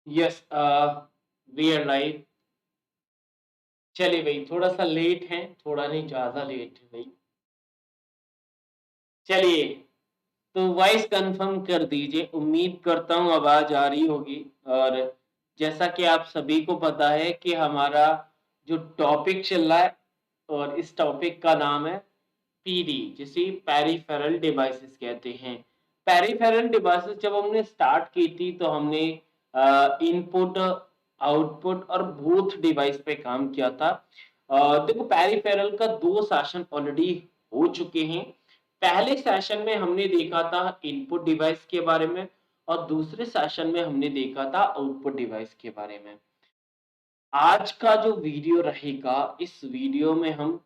Yes we are live. चलिए भाई, थोड़ा सा लेट है, थोड़ा नहीं ज्यादा लेट है भाई। चलिए, तो वॉइस कंफर्म कर दीजिए। उम्मीद करता हूँ आवाज आ रही होगी। और जैसा कि आप सभी को पता है कि हमारा जो टॉपिक चल रहा है, और इस टॉपिक का नाम है पीडी, जिसे पेरिफेरल डिवाइसेस कहते हैं। पेरिफेरल डिवाइसेस जब हमने स्टार्ट की थी तो हमने इनपुट, आउटपुट और बोथ डिवाइस पे काम किया था। देखो, पेरिफेरल का 2 सेशन ऑलरेडी हो चुके हैं। पहले सेशन में हमने देखा था इनपुट डिवाइस के बारे में, और दूसरे सेशन में हमने देखा था आउटपुट डिवाइस के बारे में। आज का जो वीडियो रहेगा, इस वीडियो में हम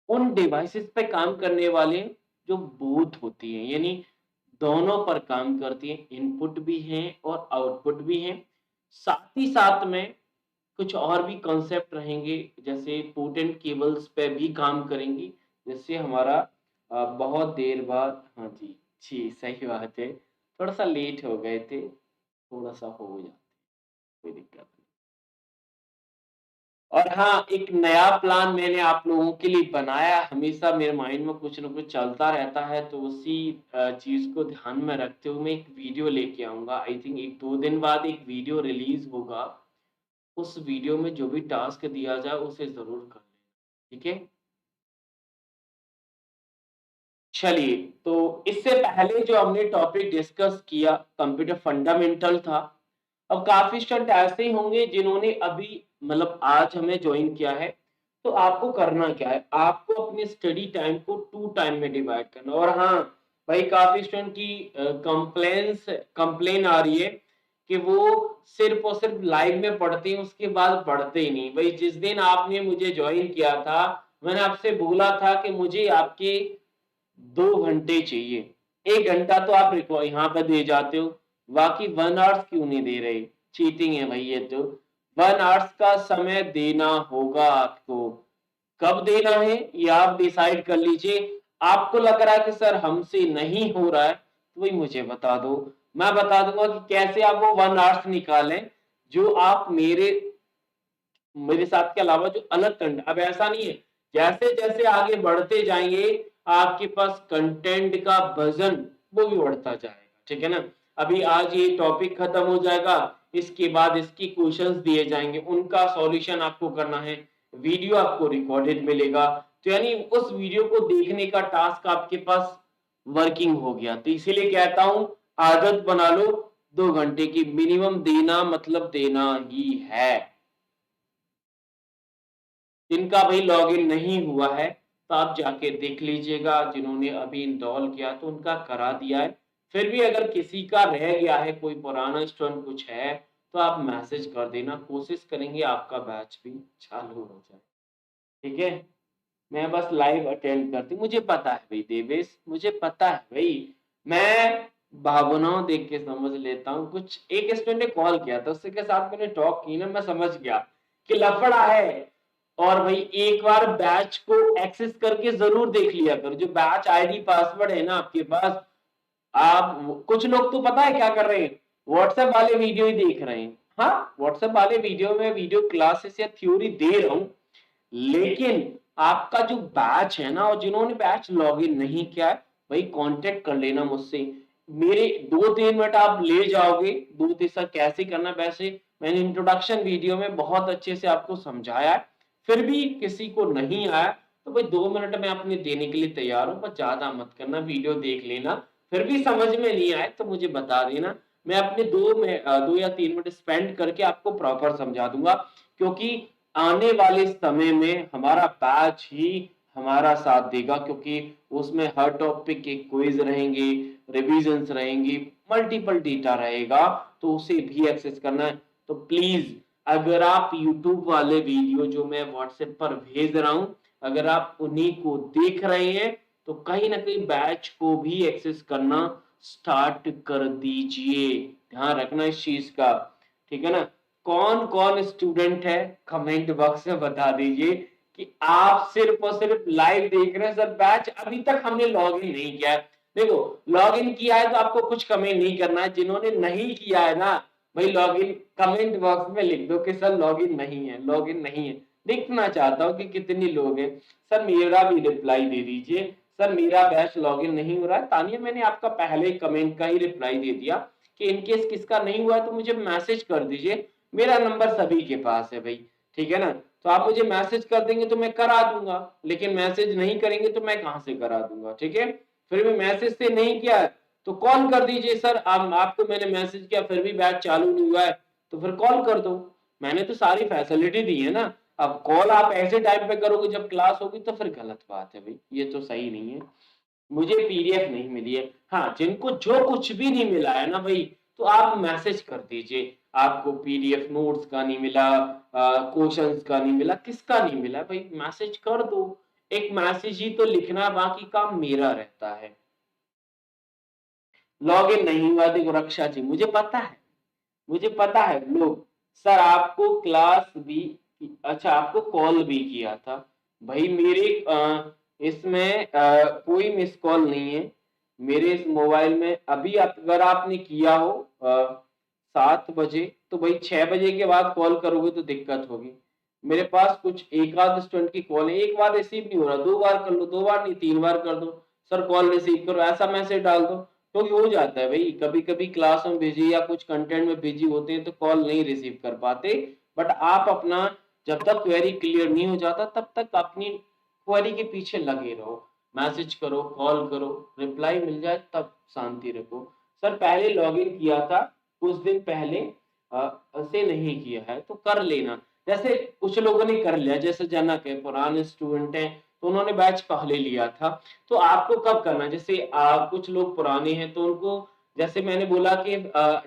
उन डिवाइसेस पे काम करने वाले जो बोथ होती हैं, यानी दोनों पर काम करती हैं, इनपुट भी हैं और आउटपुट भी हैं। साथ ही साथ में कुछ और भी कॉन्सेप्ट रहेंगे, जैसे पोर्टेंट केबल्स पे भी काम करेंगी, जिससे हमारा बहुत देर बाद। हाँ जी, जी सही बात है। थोड़ा सा लेट हो गए थे, थोड़ा सा हो जाते, कोई दिक्कत नहीं। और हाँ, एक नया प्लान मैंने आप लोगों के लिए बनाया। हमेशा मेरे माइंड में कुछ न कुछ चलता रहता है, तो उसी चीज़ को ध्यान में रखते हुए मैं एक वीडियो लेके आऊँगा। आई थिंक 1-2 दिन बाद एक वीडियो रिलीज़ होगा। उस वीडियो में जो भी टास्क दिया जाए उसे ज़रूर कर लेना, ठीक है? चलिए, तो इससे पहले जो हमने टॉपिक डिस्कस किया, कंप्यूटर फंडामेंटल था। अब काफ़ी स्टूडेंट ऐसे ही होंगे जिन्होंने अभी मतलब आज हमें जॉइन किया है, तो आपको करना क्या है? आपको अपने स्टडी टाइम को 2 टाइम में डिवाइड करना। और हाँ, भाई काफ़ी स्टूडेंट की कंप्लेन आ रही है कि वो सिर्फ़ और सिर्फ़ लाइव में पढ़ते हैं, उसके बाद पढ़ते ही नहीं। भई जिस दिन आपने मुझे जॉइन किया था, मैंने आपसे बोला था कि मुझे आपके 2 घंटे चाहिए। 1 घंटा तो आप रिको यहाँ पे दे जाते हो, बाकी 1 आवर्स क्यों नहीं दे रहे? चीटिंग है भाई ये तो। 1 आवर्स का समय देना होगा आपको। कब देना है ये आप डिसाइड कर लीजिए। आपको लग रहा है कि सर हमसे नहीं हो रहा है, तो वही मुझे बता दो। मैं बता दूँगा कि कैसे आप वो 1 आवर्स निकालें, जो आप मेरे मेरे साथ के अलावा जो अलग कंट अब ऐसा नहीं है, जैसे-जैसे आगे बढ़ते जाएँगे, आपके पास कंटेंट का वज़न वो भी बढ़ता जाएगा, ठीक है ना? अभी आज ये टॉपिक खत्म हो जाएगा, इसके बाद इसकी क्वेश्चंस दिए जाएँगे, उनका सॉल्यूशन आपको करना है, वीडियो आपको रिकॉर्डेड मिलेगा, तो यानी उस वीडियो को देखने का टास्क आपके पास वर्किंग हो गया। तो इसीलिए कहता हूँ, आदत बना लो, 2 घंटे की मिनिमम देना मतलब देना ही है। जिनका भाई लॉगिन नहीं हुआ है, तो आप जाके देख लीजिएगा। जिन्होंने अभी इंस्टॉल किया तो उनका करा दिया है। फिर भी अगर किसी का रह गया है, कोई पुराना स्टूडेंट कुछ है, तो आप मैसेज कर देना, कोशिश करेंगे आपका बैच भी चालू हो जाए। ठीक है? मैं बस लाइव अटेंड करती, मुझे पता है भाई देवेश, मुझे पता है भाई। मैं भावनाओं देख के समझ लेता हूँ। कुछ एक स्टूडेंट ने कॉल किया था, उसके साथ मैंने टॉक की ना, मैं समझ गया कि लफड़ा है। और भाई एक बार बैच को एक्सेस करके ज़रूर देख लिया करो। जो बैच आईडी पासवर्ड है ना आपके पास, आप कुछ लोग तो पता है क्या कर रहे हैं? व्हाट्सएप वाले वीडियो ही देख रहे हैं। हाँ, व्हाट्सएप वाले वीडियो में वीडियो क्लासेस या थ्योरी दे रहा हूँ, लेकिन आपका जो बैच है ना, और जिन्होंने बैच लॉगिन नहीं किया है, भाई कांटेक्ट कर लेना मुझसे। मेरे 2-3 मिनट आप ले जाओगे, 2-3 सर कैसे करना है, वैसे मैंने इंट्रोडक्शन वीडियो में बहुत अच्छे से आपको समझाया है। फिर भी किसी को नहीं आया, तो भाई 2 मिनट मैं अपने देने के लिए तैयार हूँ, पर ज़्यादा मत करना, वीडियो देख लेना। फिर भी समझ में नहीं आए तो मुझे बता देना। मैं अपने 2 या 3 मिनट स्पेंड करके आपको प्रॉपर समझा दूँगा, क्योंकि आने वाले समय में हमारा बैच ही हमारा साथ देगा, क्योंकि उसमें हर टॉपिक के क्विज रहेंगे, रिविजन्स रहेंगी, मल्टीपल डेटा रहेगा, तो उसे भी एक्सेस करना है। तो प्लीज, अगर आप यूट्यूब वाले वीडियो जो मैं व्हाट्सएप पर भेज रहा हूं, अगर आप उन्हीं को देख रहे हैं, तो कहीं ना कहीं बैच को भी एक्सेस करना स्टार्ट कर दीजिए। ध्यान रखना इस चीज का, ठीक है ना? कौन कौन स्टूडेंट है, कमेंट बॉक्स में बता दीजिए कि आप सिर्फ और सिर्फ लाइव देख रहे हैं। सर बैच अभी तक हमने लॉग इन नहीं किया है। देखो, लॉग इन किया है तो आपको कुछ कमेंट नहीं करना है। जिन्होंने नहीं किया है ना, भाई लॉगिन कमेंट बॉक्स में लिख दो कि सर लॉगिन नहीं है, लॉगिन नहीं है। देखना चाहता हूँ कि कितने लोग हैं। सर मेरा भी रिप्लाई दे दीजिए, सर मेरा बैच लॉगिन नहीं हो रहा है। तानिया मैंने आपका पहले कमेंट का ही रिप्लाई दे दिया कि इनकेस किसका नहीं हुआ है तो मुझे मैसेज कर दीजिए। मेरा नंबर सभी के पास है भाई, ठीक है ना? तो आप मुझे मैसेज कर देंगे तो मैं करा दूंगा, लेकिन मैसेज नहीं करेंगे तो मैं कहाँ से करा दूंगा, ठीक है? फिर भी मैसेज से नहीं किया तो कॉल कर दीजिए। सर आपको मैंने मैसेज किया फिर भी बैच चालू नहीं हुआ है, तो फिर कॉल कर दो। मैंने तो सारी फैसिलिटी दी है ना। अब कॉल आप ऐसे टाइम पे करोगे जब क्लास होगी तो फिर गलत बात है भाई, ये तो सही नहीं है। मुझे पीडीएफ नहीं मिली है। हाँ, जिनको जो कुछ भी नहीं मिला है ना भाई, तो आप मैसेज कर दीजिए। आपको पीडीएफ नोट्स का नहीं मिला, क्वेश्चंस का नहीं मिला, किसका नहीं मिला भाई, मैसेज कर दो। एक मैसेज ही तो लिखना, बाकी काम मेरा रहता है। लॉगिन नहीं हुआ देखो रक्षा जी, मुझे पता है, मुझे पता है लोग। सर आपको क्लास भी, अच्छा आपको कॉल भी किया था भाई। मेरे इसमें कोई मिस कॉल नहीं है मेरे इस मोबाइल में। अभी अगर आपने किया हो 7 बजे, तो भाई 6 बजे के बाद कॉल करोगे तो दिक्कत होगी। मेरे पास कुछ एक आध स्टूडेंट की कॉल है, एक बार रिसीव नहीं हो रहा, 2 बार कर लो, 2 बार नहीं 3 बार कर दो, सर कॉल रिसीव करो, ऐसा मैसेज डाल दो। तो हो जाता है भाई, कभी कभी क्लास में बिजी या कुछ कंटेंट में बिजी होते हैं तो कॉल नहीं रिसीव कर पाते। बट आप अपना जब तक क्वेरी क्लियर नहीं हो जाता तब तक अपनी क्वेरी के पीछे लगे रहो, मैसेज करो, कॉल करो, रिप्लाई मिल जाए तब शांति रखो। सर पहले लॉगिन किया था कुछ दिन पहले, से नहीं किया है तो कर लेना। जैसे कुछ लोगों ने कर लिया, जैसे जनक है, पुराने स्टूडेंट हैं, तो उन्होंने बैच पहले लिया था। तो आपको कब करना, जैसे कुछ लोग पुराने हैं तो उनको, जैसे मैंने बोला कि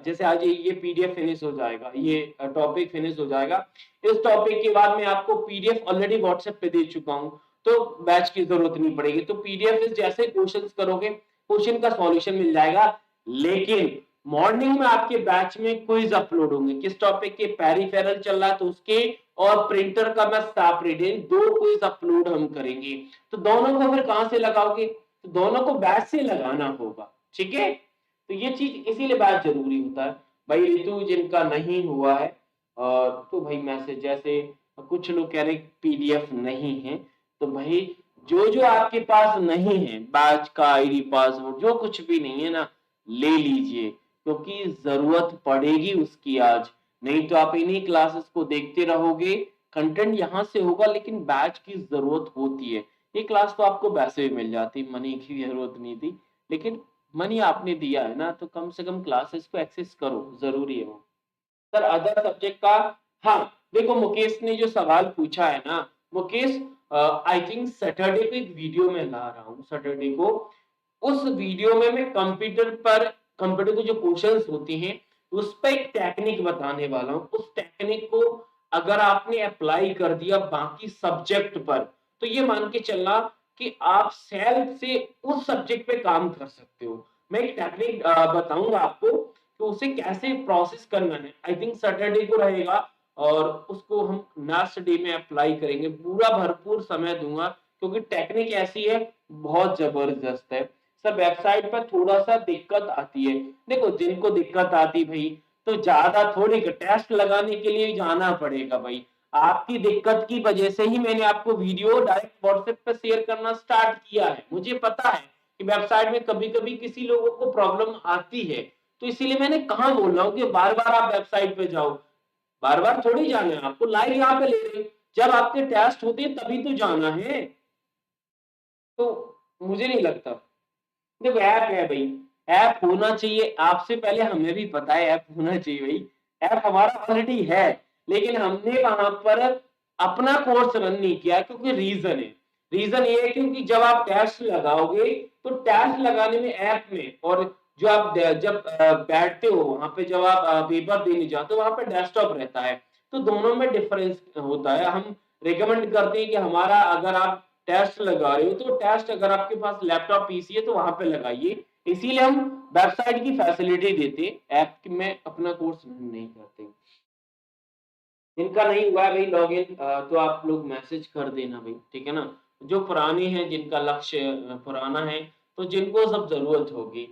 जैसे आज ये पीडीएफ फिनिश हो जाएगा, ये टॉपिक फिनिश हो जाएगा, इस टॉपिक के बाद मैं आपको पीडीएफ ऑलरेडी व्हाट्सएप पे दे चुका हूँ, तो बैच की जरूरत नहीं पड़ेगी। तो पीडीएफ जैसे क्वेश्चंस करोगे क्वेश्चन का सॉल्यूशन मिल जाएगा। लेकिन मॉर्निंग में आपके बैच में क्विज अपलोड होंगे, किस टॉपिक के, पेरिफेरल चल रहा है तो उसके, और प्रिंटर का मैं सेपरेट 2 क्विज अपलोड हम करेंगे। तो दोनों को फिर कहां से लगाओगे, तो दोनों को बैच से लगाना होगा, ठीक है? तो ये चीज इसीलिए बैच जरूरी होता है भाई। ऋतु जिनका नहीं हुआ है, और तो भाई मैसेज, जैसे कुछ लोग कह रहे पीडीएफ नहीं है, तो भाई जो जो आपके पास नहीं है, बैच का आईडी पासवर्ड जो कुछ भी नहीं है ना, ले लीजिए, क्योंकि जरूरत पड़ेगी उसकी आज। नहीं तो आप इन्हीं क्लासेस को देखते रहोगे, कंटेंट यहाँ से होगा लेकिन बैच की जरूरत होती है। ये क्लास तो आपको वैसे भी मिल जाती, मनी की जरूरत नहीं थी, लेकिन मनी आपने दिया है ना, तो कम से कम क्लासेस को एक्सेस करो, जरूरी है वो। सर अदर सब्जेक्ट का, हाँ देखो मुकेश ने जो सवाल पूछा है ना, मुकेश आई थिंक सैटरडे को एक वीडियो में ला रहा हूँ, सैटरडे को। उस वीडियो में मैं कंप्यूटर के जो क्वेश्चंस होते हैं उस पर एक टेक्निक बताने वाला हूँ। उस टेक्निक को अगर आपने अप्लाई कर दिया बाकी सब्जेक्ट पर, तो ये मान के चलना कि आप सेल्फ से उस सब्जेक्ट पे काम कर सकते हो। मैं एक टेक्निक बताऊंगा आपको कि उसे कैसे प्रोसेस करना है। आई थिंक सैटरडे को रहेगा और उसको हम नेक्स्ट डे में अप्लाई करेंगे, पूरा भरपूर समय दूंगा, क्योंकि टेक्निक ऐसी है, बहुत जबरदस्त है। सर वेबसाइट पर थोड़ा सा दिक्कत आती है। देखो जिनको दिक्कत आती भाई, तो ज्यादा थोड़ी टेस्ट लगाने के लिए जाना पड़ेगा भाई। आपकी दिक्कत की वजह से ही मैंने आपको वीडियो डायरेक्ट व्हाट्सएप पे शेयर करना स्टार्ट किया है। मुझे पता है कि वेबसाइट में कभी कभी किसी लोगों को प्रॉब्लम आती है, तो इसीलिए मैंने कहा बोल रहा हूँ कि बार बार आप वेबसाइट पे जाओ। बार बार थोड़ी जाना है आपको, लाइव यहाँ पे ले रहे हैं, जब आपके टेस्ट होते हैं तभी तो जाना है। तो मुझे नहीं लगता। देखो ऐप है भाई, ऐप होना चाहिए, आपसे पहले हमें भी पता है ऐप होना चाहिए भाई। ऐप हमारा ऑलरेडी है, लेकिन हमने वहां पर अपना कोर्स रन नहीं किया, क्योंकि रीजन है। रीजन ये है क्योंकि जब आप टेस्ट लगाओगे तो टेस्ट लगाने में ऐप में, और जो आप जब बैठते हो वहां पे, जब आप पेपर देने जाते हो वहां पे डेस्कटॉप रहता है, तो दोनों में डिफरेंस होता है। हम रिकमेंड करते हैं कि हमारा, अगर आप टेस्ट लगा रहे हो तो टेस्ट अगर आपके पास लैपटॉप पीसी है तो वहां पे लगाइए। इसीलिए हम वेबसाइट की फैसिलिटी देते, ऐप में अपना कोर्स नहीं करते। इनका नहीं हुआ है भाई लॉगिन, तो आप लोग मैसेज कर देना भाई, ठीक है ना? जो पुराने हैं, जिनका लक्ष्य पुराना है, तो जिनको सब जरूरत होगी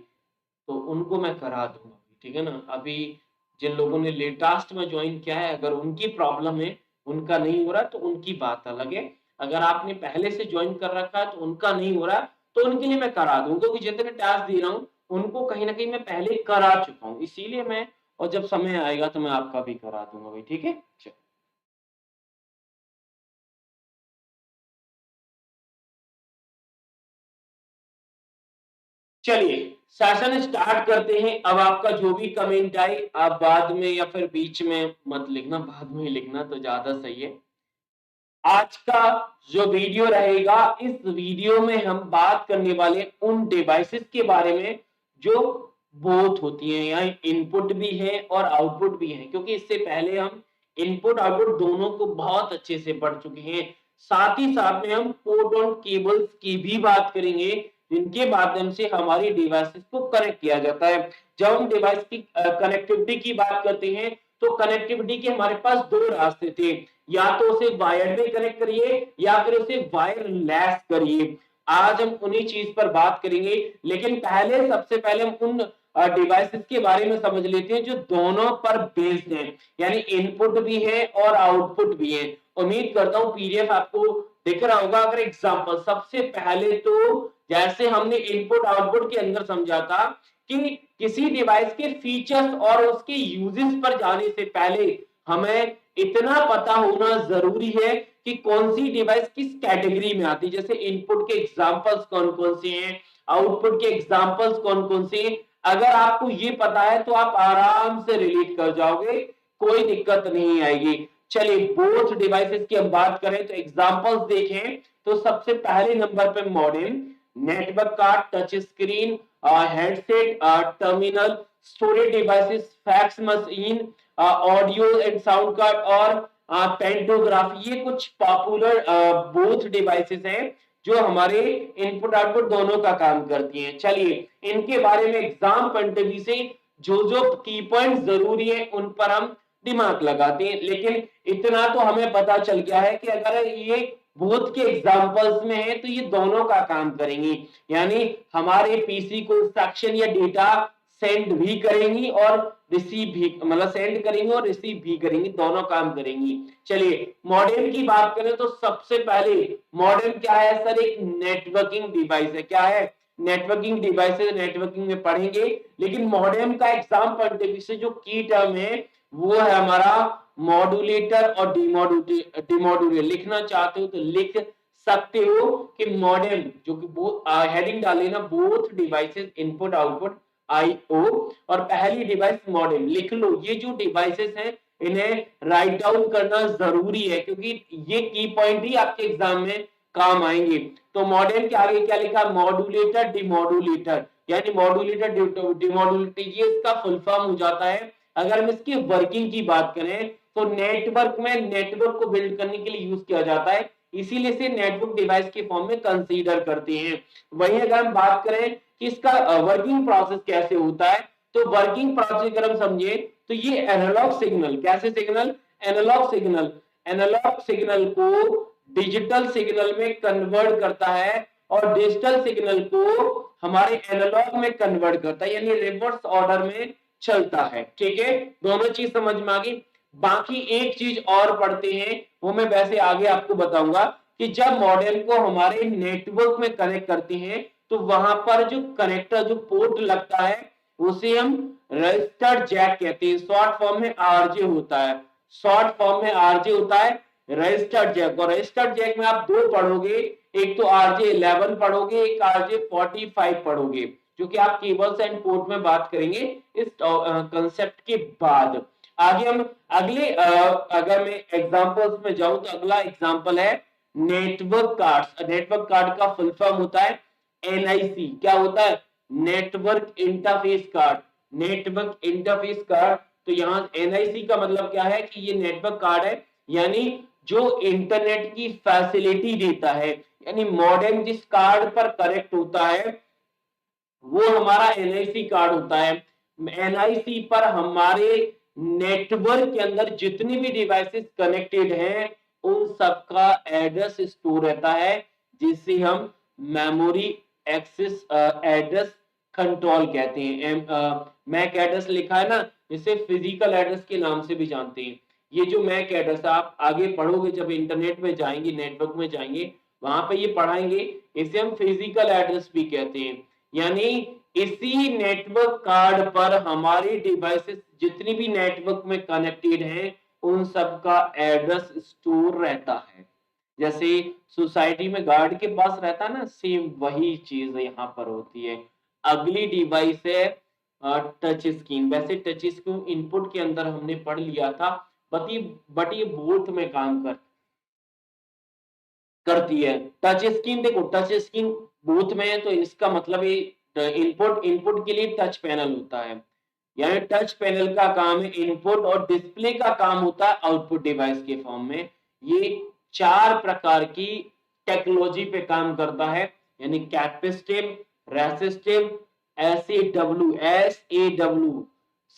तो उनको मैं करा दूंगा, ठीक है ना? अभी जिन लोगों ने लेटेस्ट में ज्वाइन किया है, अगर उनकी प्रॉब्लम है, उनका नहीं हो रहा तो उनकी बात अलग है। अगर आपने पहले से ज्वाइन कर रखा है तो उनका नहीं हो रहा, तो उनके लिए मैं करा दूँ, क्योंकि जितने टास्क दे रहा हूँ, उनको कहीं न कहीं मैं पहले करा चुका हूँ। इसीलिए मैं और जब समय आएगा तो मैं आपका भी करा दूँगा भाई, ठीक है? चलिए, सेशन स्टार्ट करते हैं। अब आपका जो भी कमेंट आए, आप बाद में या फिर बीच में मत लिखना, बाद में ही लिखना तो ज़्यादा सही है। आज का जो वीडियो रहेगा, इस वीडियो में हम बात करने वाले उन डिवाइसेस के बारे में जो बोथ होती हैं, यानी इनपुट भी है और आउटपुट भी है, क्योंकि इससे पहले हम इनपुट आउटपुट दोनों को बहुत अच्छे से पढ़ चुके हैं। साथ ही साथ में हम पोर्ट और केबल्स की भी बात करेंगे, जिनके माध्यम से हमारी डिवाइसेस को कनेक्ट किया जाता है। जब हम डिवाइस की कनेक्टिविटी की बात करते हैं, तो कनेक्टिविटी के हमारे पास दो रास्ते थे, या तो उसे वायर्ड में कनेक्ट करिए या फिर उसे वायरलेस करिए। आज हम उन्हीं चीज पर बात करेंगे, लेकिन पहले सबसे पहले हम उन डिवाइसेस के बारे में समझ लेते हैं जो दोनों पर बेस्ड हैं, यानी इनपुट भी है और आउटपुट भी है। उम्मीद करता हूं पीडीएफ आपको दिख रहा होगा। अगर एग्जांपल सबसे पहले तो जैसे हमने इनपुट आउटपुट के अंदर समझा था कि किसी डिवाइस के फीचर्स और उसके यूजेस पर जाने से पहले हमें इतना पता होना जरूरी है कि कौन सी डिवाइस किस कैटेगरी में आती है। जैसे इनपुट के एग्जांपल्स कौन-कौन से हैं, आउटपुट के एग्जांपल्स कौन-कौन से हैं। अगर आपको ये पता है तो आप आराम से रिलेट कर जाओगे, कोई दिक्कत नहीं आएगी। चलिए, बोथ डिवाइसेस की हम बात करें तो एग्जांपल्स देखें, तो सबसे पहले नंबर पे modem, network card, touch screen, headset, terminal, storage devices, fax machine, audio and sound card और पेंटोग्राफ। ये कुछ पॉपुलर बोथ डिवाइसेस हैं जो हमारे इनपुट आउटपुट दोनों का काम करती हैं। चलिए, इनके बारे में एग्जाम पॉइंट ऑफ व्यू से जो जो की पॉइंट जरूरी है उन पर हम दिमाग लगाते हैं, लेकिन इतना तो हमें पता चल गया है कि अगर ये बोथ के एग्जांपल्स में है तो ये दोनों का काम करेंगी, यानी हमारे पीसी को इंस्ट्रक्शन या डेटा सेंड भी करेंगी और रिसीव भी, मतलब सेंड करेंगी और रिसीव भी करेंगी, दोनों काम करेंगी। चलिए, मॉडेम की बात करें तो सबसे पहले मॉडेम क्या है सर? एक नेटवर्किंग डिवाइस है। क्या है? नेटवर्किंग डिवाइस है, नेटवर्किंग में पढ़ेंगे। लेकिन मॉडेम का एग्जाम पॉइंट ऑफ व्यू से जो की टर्म है वो है हमारा मॉड्यूलेटर और डिमॉड्यूलेटर। लिखना चाहते हो तो लिख सकते हो कि मॉडेम, जो कि हेडिंग डाले ना, both devices input output IO, और पहली डिवाइस मॉडेम लिख लो। ये जो डिवाइसेस हैं इन्हें राइट डाउन करना जरूरी है, क्योंकि ये की पॉइंट ही आपके एग्जाम में काम आएंगे। तो मॉडेम के आगे क्या लिखा? मॉड्यूलेटर, डिमॉड्यूलेटर, यानी मॉड्यूलेटर डिमॉड्यूलेटर, ये इसका फुल फॉर्म हो जाता है। अगर हम इसकी वर्किंग की बात करें तो नेटवर्क में नेटवर्क को बिल्ड करने के लिए यूज किया जाता है, इसीलिए इसे नेटवर्क डिवाइस के फॉर्म में कंसीडर करते हैं। वहीं अगर हम बात करें कि इसका वर्किंग प्रोसेस कैसे होता है, तो वर्किंग प्रोसेस अगर हम समझे तो ये एनालॉग सिग्नल, कैसे signal? Analogue signal, analogue signal को डिजिटल सिग्नल में कन्वर्ट करता है और डिजिटल सिग्नल को हमारे एनालॉग में कन्वर्ट करता है, यानी रिवर्स ऑर्डर में चलता है। ठीक है, दोनों चीज समझ में आ गई। बाकी एक चीज और पढ़ते हैं, वो मैं वैसे आगे आपको बताऊंगा कि जब मॉडेम को हमारे नेटवर्क में कनेक्ट करते हैं तो वहां पर जो कनेक्टर, जो पोर्ट लगता है, उसे हम रजिस्टर्ड जैक कहते हैं। शॉर्ट फॉर्म में आरजे होता है, शॉर्ट फॉर्म में आरजे होता है, रजिस्टर्ड जैक। और रजिस्टर्ड जैक में आप दो पढ़ोगे, एक तो आरजे 11 पढ़ोगे, एक आरजे 45 पढ़ोगे, जो कि आप केबल्स एंड पोर्ट में बात करेंगे इस कंसेप्ट के बाद। आगे हम अगले अगर मैं एग्जांपल्स में जाऊं तो अगला एग्जांपल है नेटवर्क कार्ड्स। नेटवर्क कार्ड का फुल फॉर्म होता है एनआईसी। क्या होता है? Network interface card, network interface card. तो यहाँ एनआईसी का मतलब क्या है कि ये नेटवर्क कार्ड है, यानी जो इंटरनेट की फैसिलिटी देता है, यानी मॉडेम जिस कार्ड पर कनेक्ट होता है वो हमारा एनआईसी कार्ड होता है। एनआईसी पर हमारे नेटवर्क के अंदर जितनी भी डिवाइसेस कनेक्टेड हैं उन सबका एड्रेस स्टोर रहता है, जिसे हम मेमोरी एक्सेस एड्रेस कंट्रोल कहते हैं, मैक एड्रेस लिखा है ना, इसे फिजिकल एड्रेस के नाम से भी जानते हैं। ये जो मैक एड्रेस आप आगे पढ़ोगे, जब इंटरनेट में जाएंगे, नेटवर्क में जाएंगे, वहां पे ये पढ़ाएंगे, इसे हम फिजिकल एड्रेस भी कहते हैं। यानी इसी नेटवर्क कार्ड पर हमारी डिवाइसेस जितनी भी नेटवर्क में कनेक्टेड हैं, उन सब का एड्रेस स्टोर रहता है। जैसे सोसाइटी में गार्ड के पास रहता है ना, सेम वही चीज यहाँ पर होती है। अगली डिवाइस है टच स्क्रीन। वैसे टच स्क्रीन इनपुट के अंदर हमने पढ़ लिया था, बट ये बोथ में काम करती है। टच स्क्रीन देखो, टच स्क्रीन बोथ में है, तो इसका मतलब ये इनपुट इनपुट के लिए टच पैनल होता है। यानी टच पैनल का काम है इनपुट, और डिस्प्ले का काम होता है आउटपुट डिवाइस के फॉर्म में। ये 4 प्रकार की टेक्नोलॉजी पे काम करता है, यानी capacitive, resistive, SAW,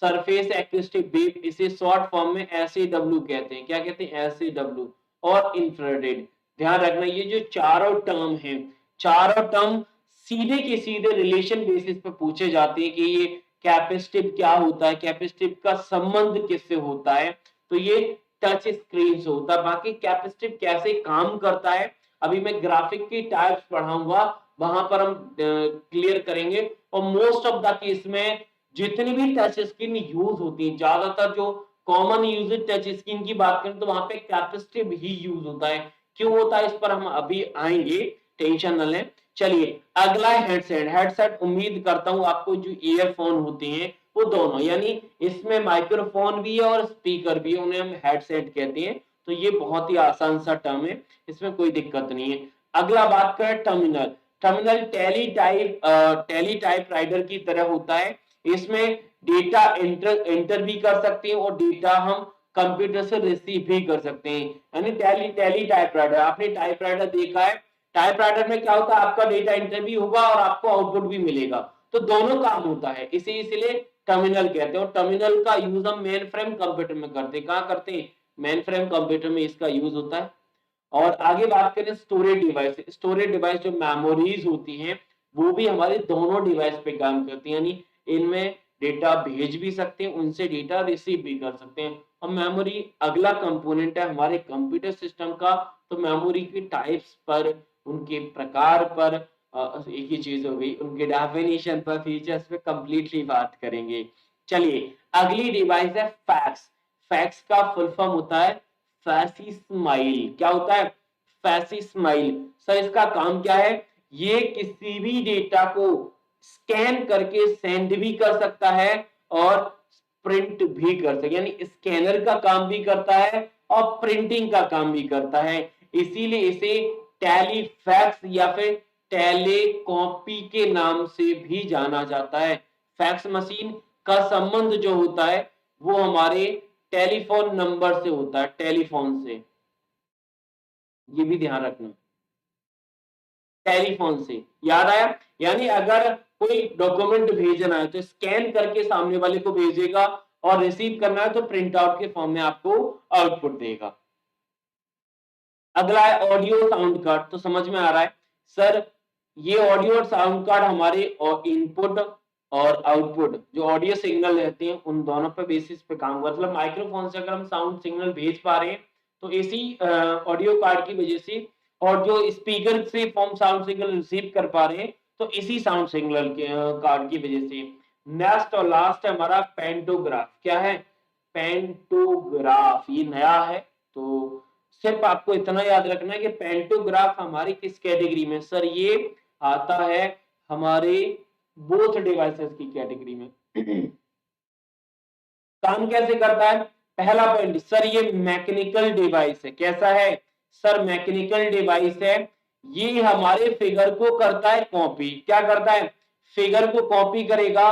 surface active wave, इसे शॉर्ट फॉर्म में एसएडब्ल्यू कहते हैं। क्या कहते हैं? एसएडब्ल्यू। और इंफ्रारेड। ध्यान रखना, ये जो चारों टर्म हैं, चारों टर्म सीधे के सीधे रिलेशन बेसिस पे पूछे जाते हैं कि ये कैपेसिटिव क्या होता है, कैपेसिटिव का संबंध किससे होता है, तो ये टच स्क्रीन से होता है। बाकी कैपेसिटिव कैसे काम करता है, अभी मैं ग्राफिक की टाइप्स पढ़ाऊंगा, वहां पर हम क्लियर करेंगे। और मोस्ट ऑफ द केस में जितनी भी टच स्क्रीन यूज होती है, ज्यादातर जो कॉमन यूज टच स्क्रीन की बात करें तो वहां पे कैपेसिटिव ही यूज होता है। क्यों होता है, इस पर हम अभी आएंगे, टेंशन न लें। चलिए अगला हेडसेट। हेडसेट उम्मीद करता हूं आपको जो ईयरफोन होते हैं वो दोनों, यानी इसमें माइक्रोफोन भी है और स्पीकर भी है, उन्हें हम हेडसेट कहते हैं। तो ये बहुत ही आसान सा टर्म है, इसमें कोई दिक्कत नहीं है। अगला बात करें terminal. Terminal teletype writer की तरह होता है। इसमें डेटा एंटर भी कर सकते हैं और डेटा हम कंप्यूटर से रिसीव भी कर सकते हैं। यानी टेली टाइपराइटर, आपने टाइपराइटर देखा है, टाइपराइटर में क्या होता है, आपका डेटा एंटर भी होगा और आपको आउटपुट भी मिलेगा, तो दोनों काम होता है, इसे इसलिए टर्मिनल कहते हैं। और टर्मिनल का यूज हम मेन फ्रेम कंप्यूटर में करते हैं। कहाँ करते हैं? मेन फ्रेम कंप्यूटर में इसका यूज होता है। और आगे बात करें स्टोरेज डिवाइस। स्टोरेज डिवाइस जो मेमोरीज होती हैं, वो भी हमारे दोनों डिवाइस पे काम करती हैं, यानी इनमें डेटा भेज भी सकते हैं, उनसे डेटा रिसीव भी कर सकते हैं। और मेमोरी अगला कंपोनेंट है हमारे कंप्यूटर सिस्टम का। तो मेमोरी की टाइप्स पर, उनके प्रकार पर एक ही चीज हो गई, उनके डेफिनेशन पर, फीचर्स पे कंप्लीटली बात करेंगे। चलिए अगली डिवाइस है फैक्स। फैक्स का फुल फॉर्म होता है फैसिस्माइल। क्या होता है? फैसिस्माइल। सर इसका काम क्या है? ये किसी भी डेटा को स्कैन करके सेंड भी कर सकता है और प्रिंट भी कर सकता है, यानी स्कैनर का काम भी करता है और प्रिंटिंग का काम भी करता है। इसीलिए इसे टेलीफैक्स या फिर टेलीकॉपी के नाम से भी जाना जाता है। फैक्स मशीन का संबंध जो होता है वो हमारे टेलीफोन नंबर से होता है, टेलीफोन से, ये भी ध्यान रखना, टेलीफोन से। याद आया? यानी अगर कोई डॉक्यूमेंट भेजना है तो स्कैन करके सामने वाले को भेजेगा, और रिसीव करना है तो प्रिंट आउट के फॉर्म में आपको आउटपुट देगा। अगला है ऑडियो साउंड कार्ड। तो समझ में आ रहा है सर, ये ऑडियो और साउंड कार्ड हमारे इनपुट और आउटपुट जो ऑडियो सिग्नल रहते हैं उन दोनों पे बेसिस पे काम करता है। मतलब माइक्रोफोन से अगर हम साउंड सिग्नल भेज पा रहे हैं तो इसी ऑडियो कार्ड की वजह से, और जो स्पीकर से फॉर्म साउंड सिग्नल रिसीव कर पा रहे हैं तो इसी साउंड सिग्नल के कार्ड की वजह से। नेक्स्ट और लास्ट है हमारा पेंटोग्राफ। क्या है? पेंटोग्राफ, ये नया है, तो सिर्फ आपको इतना याद रखना है कि पेंटोग्राफ हमारी किस कैटेगरी में? सर ये आता है हमारे बोथ डिवाइसेस की कैटेगरी में। काम कैसे करता है? पहला पॉइंट, सर ये मैकेनिकल डिवाइस है। कैसा है? सर मैकेनिकल डिवाइस है। ये हमारे फिगर को करता है कॉपी। क्या करता है? फिगर को कॉपी करेगा।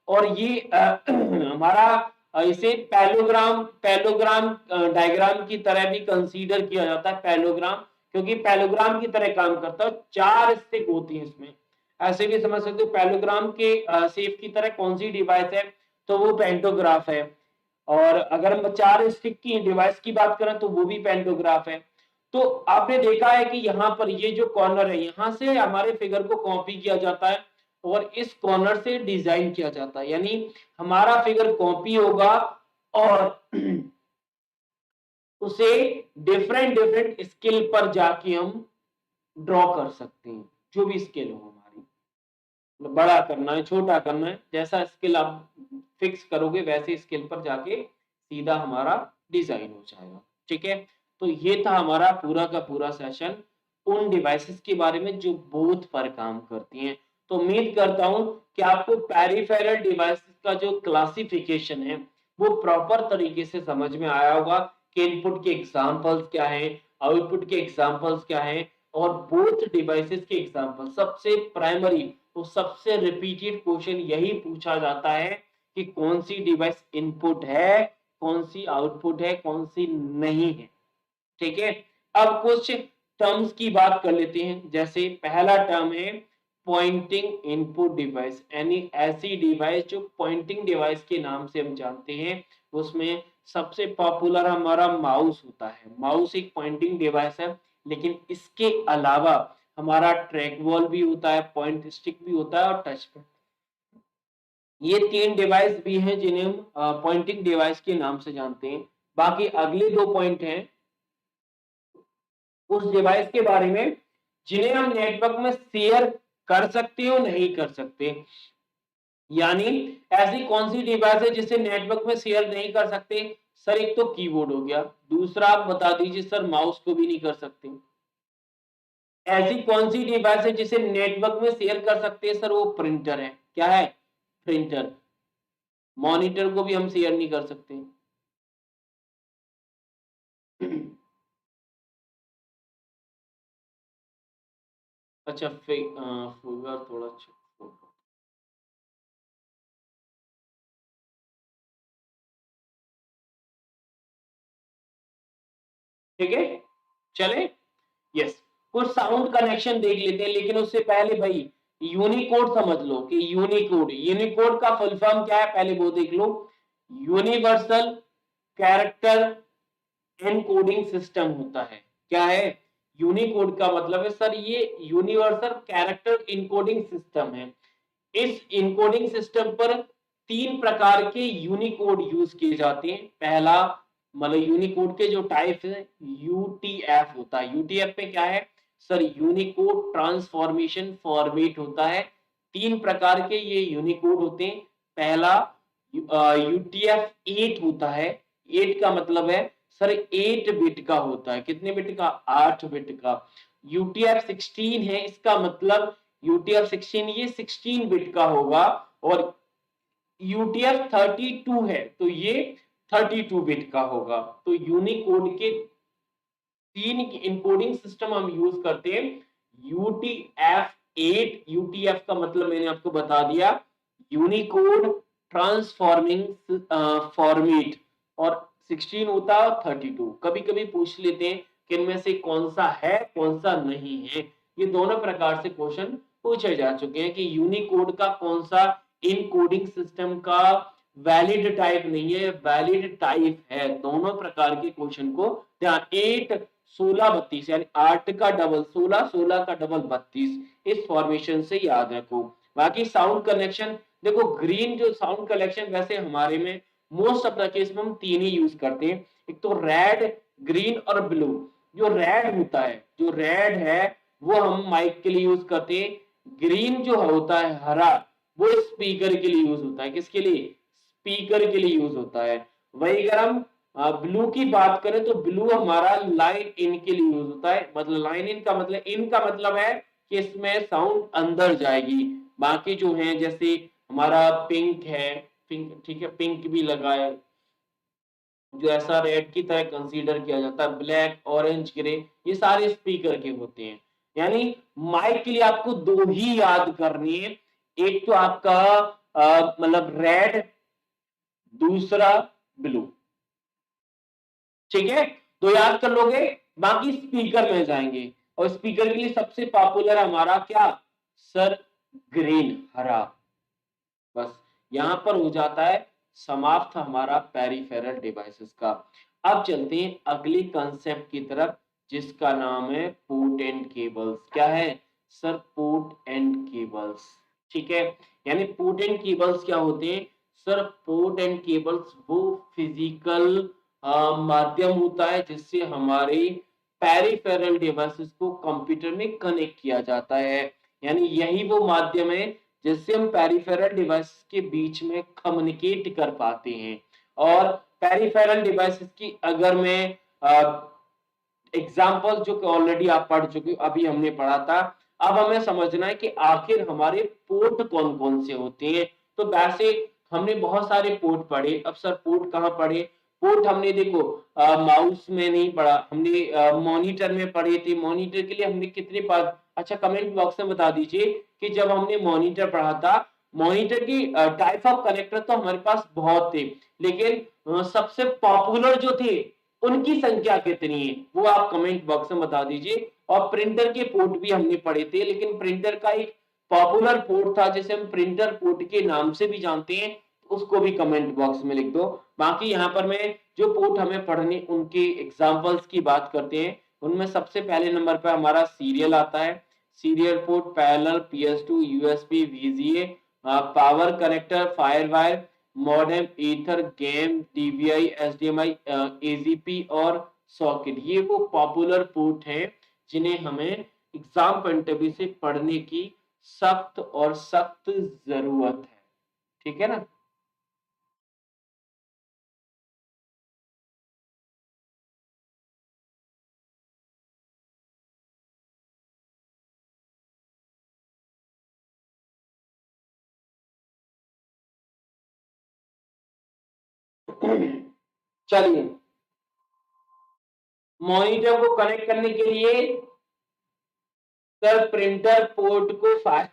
और ये हमारा इसे पैलोग्राम डायग्राम की तरह भी कंसीडर किया जाता है। पैलोग्राम, क्योंकि पैलोग्राम की तरह काम करता है। 4 स्टिक होती है इसमें, ऐसे भी समझ सकते हो। पैलोग्राम के शेप की तरह कौन सी डिवाइस है? तो वो पेंटोग्राफ है। और अगर हम 4 स्टिक की डिवाइस की बात करें तो वो भी पेंटोग्राफ है। तो आपने देखा है कि यहाँ पर ये जो कॉर्नर है, यहाँ से हमारे फिगर को कॉपी किया जाता है और इस कॉर्नर से डिजाइन किया जाता है, यानी हमारा फिगर कॉपी होगा और उसे डिफरेंट डिफरेंट स्केल पर जाके हम ड्रॉ कर सकते हैं, जो भी स्केल हो हमारी, बड़ा करना है छोटा करना है, जैसा स्केल आप फिक्स करोगे वैसे स्केल पर जाके सीधा हमारा डिजाइन हो जाएगा। ठीक है, तो ये था हमारा पूरा का पूरा सेशन उन डिवाइसेस के बारे में जो बूथ पर काम करती हैं। तो उम्मीद करता हूं कि आपको पेरिफेरल डिवाइसेस का जो क्लासिफिकेशन है वो प्रॉपर तरीके से समझ में आया होगा कि इनपुट के एग्जांपल्स क्या हैं, आउटपुट के एग्जांपल्स क्या हैं और बोथ डिवाइसेस के एग्जांपल। सबसे प्राइमरी तो सबसे रिपीटेड क्वेश्चन यही पूछा जाता है कि कौन सी डिवाइस इनपुट है, कौन सी आउटपुट है, कौन सी नहीं है। ठीक है, अब कुछ टर्म्स की बात कर लेते हैं। जैसे पहला टर्म है पॉइंटिंग इनपुट डिवाइस, यानी ऐसी डिवाइस जो पॉइंटिंग डिवाइस के नाम से हम जानते हैं। उसमें सबसे पॉपुलर हमारा माउस होता है। माउस एक पॉइंटिंग डिवाइस है, लेकिन इसके अलावा हमारा ट्रैक बॉल भी होता है, पॉइंट स्टिक भी होता है और टच पैड। ये तीन डिवाइस भी हैं जिन्हें हम पॉइंटिंग डिवाइस के नाम से जानते हैं। बाकी अगले दो पॉइंट हैं उस डिवाइस के बारे में जिन्हें हम नेटवर्क में शेयर कर सकते हो नहीं कर सकते। यानी ऐसी कौन सी डिवाइस है जिसे नेटवर्क में शेयर नहीं कर सकते? सर एक तो कीबोर्ड हो गया, दूसरा आप बता दीजिए सर माउस को भी नहीं कर सकते। ऐसी कौन सी डिवाइस है जिसे नेटवर्क में शेयर कर सकते हैं? सर वो प्रिंटर है। क्या है? प्रिंटर। मॉनिटर को भी हम शेयर नहीं कर सकते। अच्छा फिगर थोड़ा ठीक है, चले। यस, कुछ साउंड कनेक्शन देख लेते हैं, लेकिन उससे पहले भाई यूनिकोड समझ लो कि यूनिकोड यूनिकोड का फुल फॉर्म क्या है, पहले वो देख लो। यूनिवर्सल कैरेक्टर एनकोडिंग सिस्टम होता है। क्या है? यूनिकोड का मतलब है सर ये यूनिवर्सल कैरेक्टर इनकोडिंग सिस्टम है। इस इनकोडिंग सिस्टम पर तीन प्रकार के यूनिकोड यूज किए जाते हैं। पहला मतलब यूनिकोड के जो टाइप है यूटीएफ होता है। यूटीएफ में क्या है सर? यूनिकोड ट्रांसफॉर्मेशन फॉर्मेट होता है। तीन प्रकार के ये यूनिकोड होते हैं। पहला यूटीएफ 8 होता है। 8 का मतलब है सर 8 बिट का होता है। कितने बिट का? 8 बिट का। यूटीएफ 16 है, इसका मतलब यूटीएफ 16 ये 16 बिट का होगा। और यूटीएफ 32 है तो ये 32 बिट का होगा। तो यूनिकोड के तीन इनकोडिंग सिस्टम हम यूज करते हैं। यूटीएफ 8, यूटीएफ का मतलब मैंने आपको बता दिया यूनिकोड ट्रांसफॉर्मिंग फॉर्मेट, और 16 होता है और 32। कभी कभी पूछ लेते हैं कि इनमें से कौन सा है कौन सा नहीं है। ये दोनों प्रकार से क्वेश्चन पूछे जा चुके हैं कि यूनिकोड का कौन सा इनकोडिंग सिस्टम का वैलिड टाइप नहीं है, वैलिड टाइप है। दोनों प्रकार के क्वेश्चन को ध्यान 8 16 32 यानी 8 का डबल 16, 16 का डबल 32, इस फॉर्मेशन से याद रखो। बाकी साउंड कनेक्शन देखो, ग्रीन जो साउंड कलेक्शन वैसे हमारे में मोस्ट ऑफ द केस में हम तीन ही यूज करते हैं। एक तो रेड, ग्रीन और ब्लू। जो रेड होता है, जो रेड है वो हम माइक के लिए यूज करते हैं। ग्रीन जो होता है हरा, वो स्पीकर के लिए यूज होता है। किसके लिए? स्पीकर के लिए यूज होता है। वही अगर हम ब्लू की बात करें तो ब्लू हमारा लाइन इन के लिए यूज होता है। मतलब लाइन इन का मतलब है कि इसमें साउंड अंदर जाएगी। बाकी जो है जैसे हमारा पिंक है, पिंक ठीक है, पिंक भी लगा है जो ऐसा रेड की तरह कंसीडर किया जाता है। ब्लैक, ऑरेंज, ग्रे, ये सारे स्पीकर के होते हैं। यानी माइक के लिए आपको दो ही याद करनी है। एक तो आपका मतलब रेड, दूसरा ब्लू। ठीक है, तो याद कर लोगे। बाकी स्पीकर में जाएंगे और स्पीकर के लिए सबसे पॉपुलर हमारा क्या सर? ग्रीन, हरा। बस यहां पर हो जाता है समाप्त हमारा पेरिफेरल डिवाइसेस का। अब चलते हैं अगली कंसेप्ट की तरफ जिसका नाम है पोर्ट एंड केबल्स। क्या है सर? Port and cables. ठीक है। यानी पोर्ट एंड केबल्स क्या होते हैं सर? पोर्ट एंड केबल्स वो फिजिकल माध्यम होता है जिससे हमारे पेरिफेरल डिवाइसेस को कंप्यूटर में कनेक्ट किया जाता है। यानी यही वो माध्यम है जिससे हम पेरिफेरल डिवाइस के बीच में कम्युनिकेट कर पाते हैं। और पेरिफेरल डिवाइसेस की अगर मैं एग्जाम्पल जो कि ऑलरेडी आप पढ़ चुके हो, अभी हमने पढ़ा था। अब हमें समझना है कि आखिर हमारे पोर्ट कौन-कौन से होते हैं। तो वैसे हमने बहुत सारे पोर्ट पढ़े। अब सर पोर्ट कहाँ पढ़े? पोर्ट हमने देखो माउस में नहीं पढ़ा, हमने मॉनिटर में पढ़े थे। मॉनिटर के लिए हमने कितने पार्ट अच्छा कमेंट बॉक्स में बता दीजिए कि जब हमने मॉनिटर पढ़ा था, मॉनिटर की टाइप ऑफ कनेक्टर तो हमारे पास बहुत थे, लेकिन सबसे पॉपुलर जो थे उनकी संख्या कितनी है वो आप कमेंट बॉक्स में बता दीजिए। और प्रिंटर के पोर्ट भी हमने पढ़े थे, लेकिन प्रिंटर का एक पॉपुलर पोर्ट था जिसे हम प्रिंटर पोर्ट के नाम से भी जानते हैं, उसको भी कमेंट बॉक्स में लिख दो। बाकी यहाँ पर मैं जो पोर्ट हमें पढ़ने उनके एग्जांपल्स की बात करते हैं। उनमें सबसे पहले नंबर पर हमारा सीरियल आता है। Serial port, parallel, PS2, USB, VGA, power connector, FireWire, modem, ether, game, DVI, HDMI, AGP और सॉकेट। ये वो पॉपुलर पोर्ट हैं जिन्हें हमें एग्जाम पॉइंट ऑफ व्यू से पढ़ने की सख्त और सख्त जरूरत है। ठीक है ना? चलिए, मॉनिटर को कनेक्ट करने के लिए सर प्रिंटर पोर्ट को फायर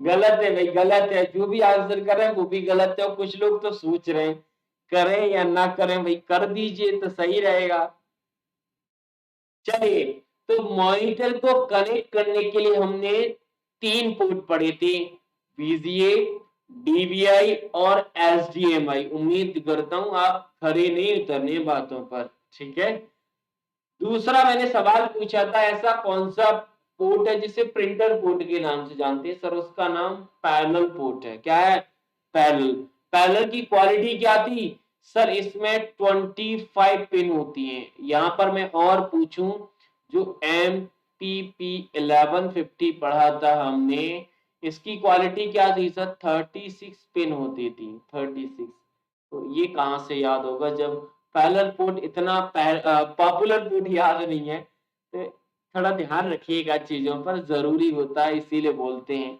गलत है भाई, गलत है। जो भी आंसर कर रहे हैं वो भी गलत है। और कुछ लोग तो सोच रहे हैं करें या ना करें। भाई कर दीजिए तो सही रहेगा। चलिए, तो मॉनिटर को कनेक्ट करने के लिए हमने 3 पोर्ट पढ़े थे, वीजीए, डीवीआई और एचडीएमआई। उम्मीद करता हूं आप खरे नहीं उतरने बातों पर। ठीक है। दूसरा मैंने सवाल पूछा था, ऐसा कौन सा पोर्ट है जिसे प्रिंटर पोर्ट के नाम से जानते हैं? सर उसका नाम पैरेलल पोर्ट है। क्या है? पैरेलल। पैरेलल की क्वालिटी क्या थी? सर इसमें 25 पिन होती हैं। यहां पर मैं और पूछूं, जो MPP 1150 पढ़ा था हमने, इसकी क्वालिटी क्या थी सर? 36 पिन होती थी, 36। तो ये कहाँ से याद होगा जब पैरेलल पोर्ट इतना पॉपुलर पोर्ट याद नहीं है। तो थोड़ा ध्यान रखिएगा चीजों पर, जरूरी होता है इसीलिए बोलते हैं।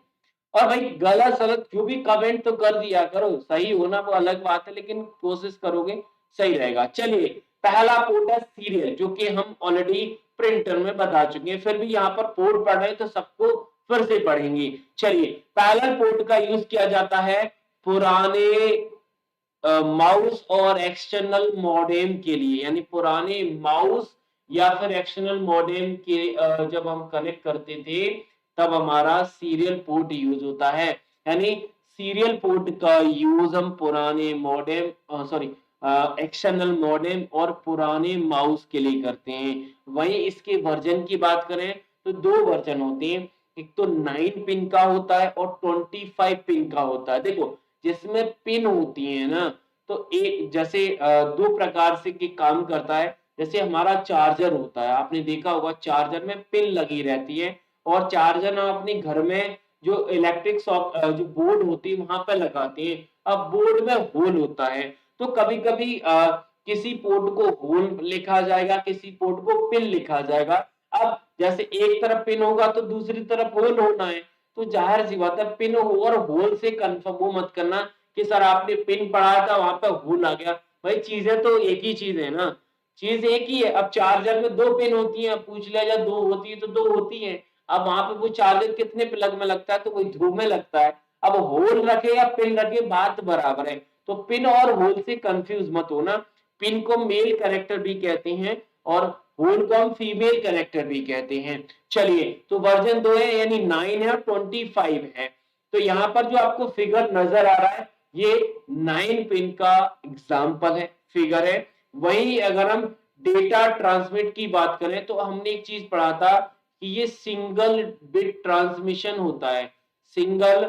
और भाई गलत सलत जो भी कमेंट तो कर दिया करो, सही होना वो अलग बात है, लेकिन कोशिश करोगे सही रहेगा। चलिए, पहला पोर्ट है सीरियल, जो कि हम ऑलरेडी प्रिंटर में बता चुके हैं। फिर भी यहाँ पर पोर्ट पढ़ रहे हैं तो सबको फिर से पढ़ेंगे। चलिए, पैरेलल पोर्ट का यूज किया जाता है पुराने माउस और एक्सटर्नल मॉडेम के लिए। यानी पुराने माउस या फिर एक्सटर्नल मॉडेम के जब हम कनेक्ट करते थे तब हमारा सीरियल पोर्ट यूज होता है। यानी सीरियल पोर्ट का यूज हम पुराने मॉडेम सॉरी एक्सटर्नल मॉडेम और पुराने माउस के लिए करते हैं। वहीं इसके वर्जन की बात करें तो 2 वर्जन होते हैं। एक तो 9 पिन का होता है और 25 पिन का होता है। देखो, जिसमें पिन होती है ना, तो एक जैसे 2 प्रकार से के काम करता है। जैसे हमारा चार्जर होता है, आपने देखा होगा चार्जर में पिन लगी रहती है। और चार्जर हम अपने घर में जो इलेक्ट्रिक जो बोर्ड होती है वहां पर लगाते हैं। अब बोर्ड में होल होता है, तो कभी कभी किसी पोर्ट को होल लिखा जाएगा, किसी पोर्ट को पिन लिखा जाएगा। अब जैसे एक तरफ पिन होगा तो दूसरी तरफ होल होना है, तो जाहिर सी बात है पिन और होल से कंफर्म वो मत करना कि सर आपने पिन पढ़ा था वहां पे होल आ गया। भाई चीजें तो एक ही चीज है ना, चीज एक ही है। अब चार्जर में 2 पिन होती हैं, अब पूछ लिया जाए 2 होती है तो 2 होती है। अब वहां पे वो चार्जर कितने प्लग में लगता है? तो कोई ध्रुव में लगता है। अब होल रखे या पिन रखे बात बराबर है। तो पिन और होल से कंफ्यूज मत होना। पिन को मेल कनेक्टर भी कहते हैं और होल को हम फीमेल कनेक्टर भी कहते हैं। चलिए, तो वर्जन 2 है, यानी 9 है और 25 है। तो यहाँ पर जो आपको फिगर नजर आ रहा है ये 9 पिन का एग्जाम्पल है, फिगर है। वही अगर हम डेटा ट्रांसमिट की बात करें तो हमने एक चीज पढ़ा था, कि ये सिंगल बिट ट्रांसमिशन होता है, सिंगल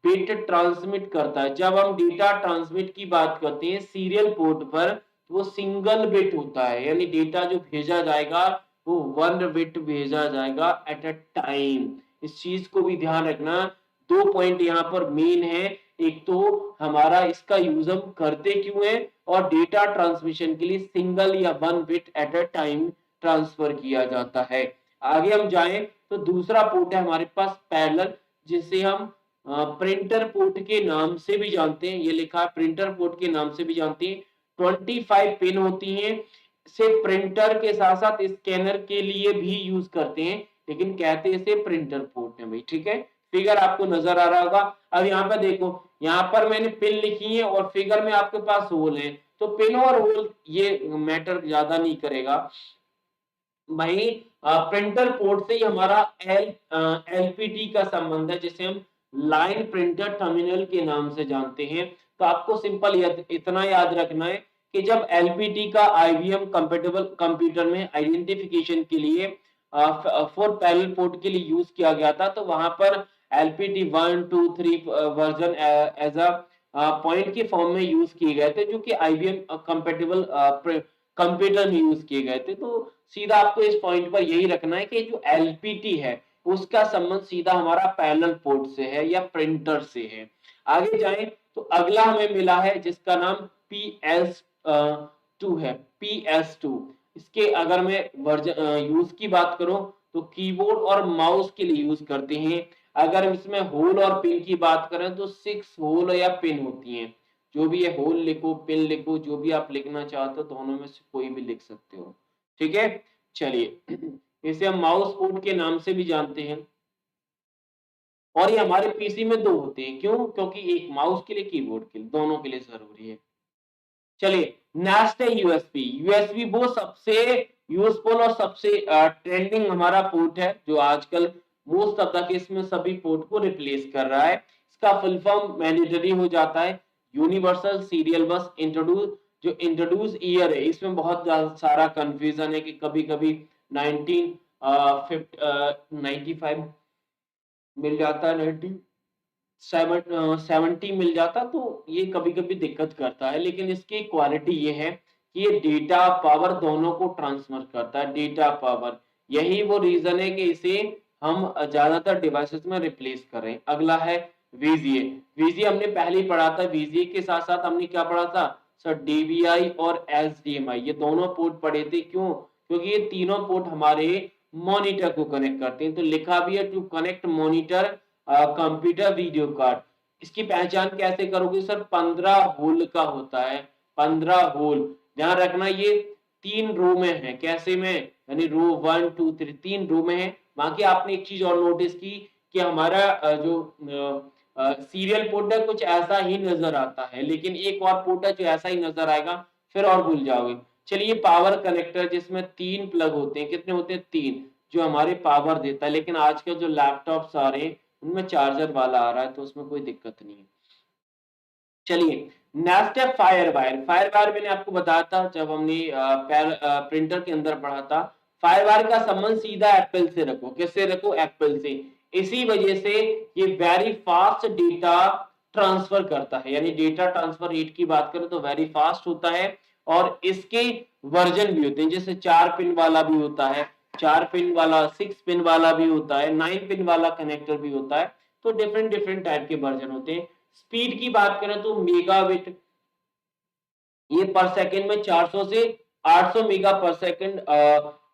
बिट ट्रांसमिट करता है। जब हम डेटा ट्रांसमिट की बात करते हैं सीरियल पोर्ट पर, तो वो सिंगल बिट होता है, यानी डेटा जो भेजा जाएगा वो 1 बिट भेजा जाएगा एट अ टाइम। इस चीज को भी ध्यान रखना। 2 पॉइंट यहाँ पर मेन है, एक तो हमारा इसका यूज हम करते क्यों है, और डेटा ट्रांसमिशन के लिए सिंगल या 1 bit at a time transfer किया जाता है। आगे हम जाएं तो दूसरा पोर्ट है हमारे पास पैरेलल, जिसे हम प्रिंटर पोर्ट के नाम से भी जानते हैं। ये लिखा है प्रिंटर पोर्ट के नाम से भी जानते हैं। 25 पिन होती हैं, से प्रिंटर के साथ साथ स्कैनर के लिए भी यूज करते हैं, लेकिन कहते हैं इसे प्रिंटर पोर्ट है भाई, ठीक है। फिगर आपको नजर आ रहा होगा। अब यहाँ पर देखो, यहाँ पर मैंने पिन लिखी है और फिगर में आपके पास होल है, तो पिन और होल ये मैटर ज्यादा नहीं करेगा भाई। प्रिंटर पोर्ट से ही हमारा एलपीटी का संबंध है, जिसे हम लाइन प्रिंटर टर्मिनल के नाम से जानते हैं। तो आपको सिंपल इतना याद रखना है कि जब एलपीटी का आईबीएम कंपेटेबल कंप्यूटर में आइडेंटिफिकेशन के लिए फॉर पैरेलल पोर्ट के लिए यूज किया गया था, तो वहां पर LPT 1 2 3 version as a point के फॉर्म में यूज किए गए थे, जो कि आईबीएम कंपेटेबल कंप्यूटर में यूज किए गए थे। तो सीधा आपको इस पॉइंट पर यही रखना है कि जो एलपीटी है उसका संबंध सीधा हमारा पैरेलल पोर्ट से है या प्रिंटर से है। आगे जाएं तो अगला हमें मिला है जिसका नाम PS2 है, PS2। इसके अगर मैं वर्जन यूज की बात करूं तो कीबोर्ड और माउस के लिए यूज करते हैं। अगर इसमें होल और पिन की बात करें तो 6 होल या पिन होती हैं। जो भी है, होल लिखो पिन लिखो, जो भी आप लिखना चाहते हो दोनों में से कोई भी लिख सकते हो, ठीक है। चलिए इसे हम माउस पोर्ट के नाम से भी जानते हैं, और ये हमारे पीसी में 2 होते हैं। क्यों? क्योंकि एक माउस के लिए कीबोर्ड के लिए, दोनों के लिए जरूरी है। चलिए नेक्स्ट है यूएसबी। यूएसबी वो सबसे यूजफुल और सबसे ट्रेंडिंग हमारा पोर्ट है, जो आजकल मोस्ट ऑफ द केस में सभी पोर्ट को रिप्लेस कर रहा है। इसका फुल फॉर्म मैंडेटरी हो जाता है यूनिवर्सल सीरियल बस इंट्रोड्यूस। जो इंट्रोड्यूस ईयर है इसमें बहुत सारा कंफ्यूजन है कि कभी कभी 1995 मिल जाता है, 70 मिल जाता, तो ये कभी कभी दिक्कत करता है। लेकिन इसकी क्वालिटी ये है कि ये डेटा पावर दोनों को ट्रांसफर करता है, डेटा पावर। यही वो रीजन है कि इसे हम ज्यादातर डिवाइसेस में रिप्लेस कर रहे हैं। अगला है वीजीए। वीजीए हमने पहले ही पढ़ा था। वीजीए के साथ साथ हमने क्या पढ़ा था सर? डीवीआई और एचडीएमआई, ये दोनों पोर्ट पढ़े थे। क्यों? क्योंकि ये तीनों पोर्ट हमारे मॉनिटर को कनेक्ट करते हैं। तो लिखा भी है to connect monitor computer video card. इसकी पहचान कैसे करोगे सर? 15 होल का होता है, 15 होल। ध्यान रखना ये 3 रो में है। कैसे में? यानी रो 1 2 3 3 रो में है। बाकी आपने एक चीज और नोटिस की कि हमारा जो सीरियल पोर्ट है कुछ ऐसा ही नजर आता है, लेकिन एक और पोर्ट है जो ऐसा ही नजर आएगा, फिर और भूल जाओगे। चलिए पावर कनेक्टर, जिसमें 3 प्लग होते हैं। कितने होते हैं? 3, जो हमारे पावर देता है। लेकिन आजकल जो लैपटॉप्स आ रहे हैं उनमें चार्जर वाला आ रहा है, तो उसमें कोई दिक्कत नहीं है। चलिए नेक्स्ट है फायर वायर। फायर वायर मैंने आपको बताया था जब हमने प्रिंटर के अंदर पढ़ा था। फायर वायर का संबंध सीधा एप्पल से रखो। किससे रखो? एप्पल से। इसी वजह से ये वेरी फास्ट डेटा ट्रांसफर करता है, यानी डेटा ट्रांसफर रेट की बात करें तो वेरी फास्ट होता है। और इसके वर्जन भी होते हैं, जैसे 4 पिन वाला भी होता है, 4 पिन वाला, 6 पिन वाला भी होता है, 9 पिन वाला कनेक्टर भी होता है। तो डिफरेंट डिफरेंट टाइप के वर्जन होते हैं। स्पीड की बात करें तो मेगाबिट, ये पर सेकंड में 400 से 800 मेगा पर सेकंड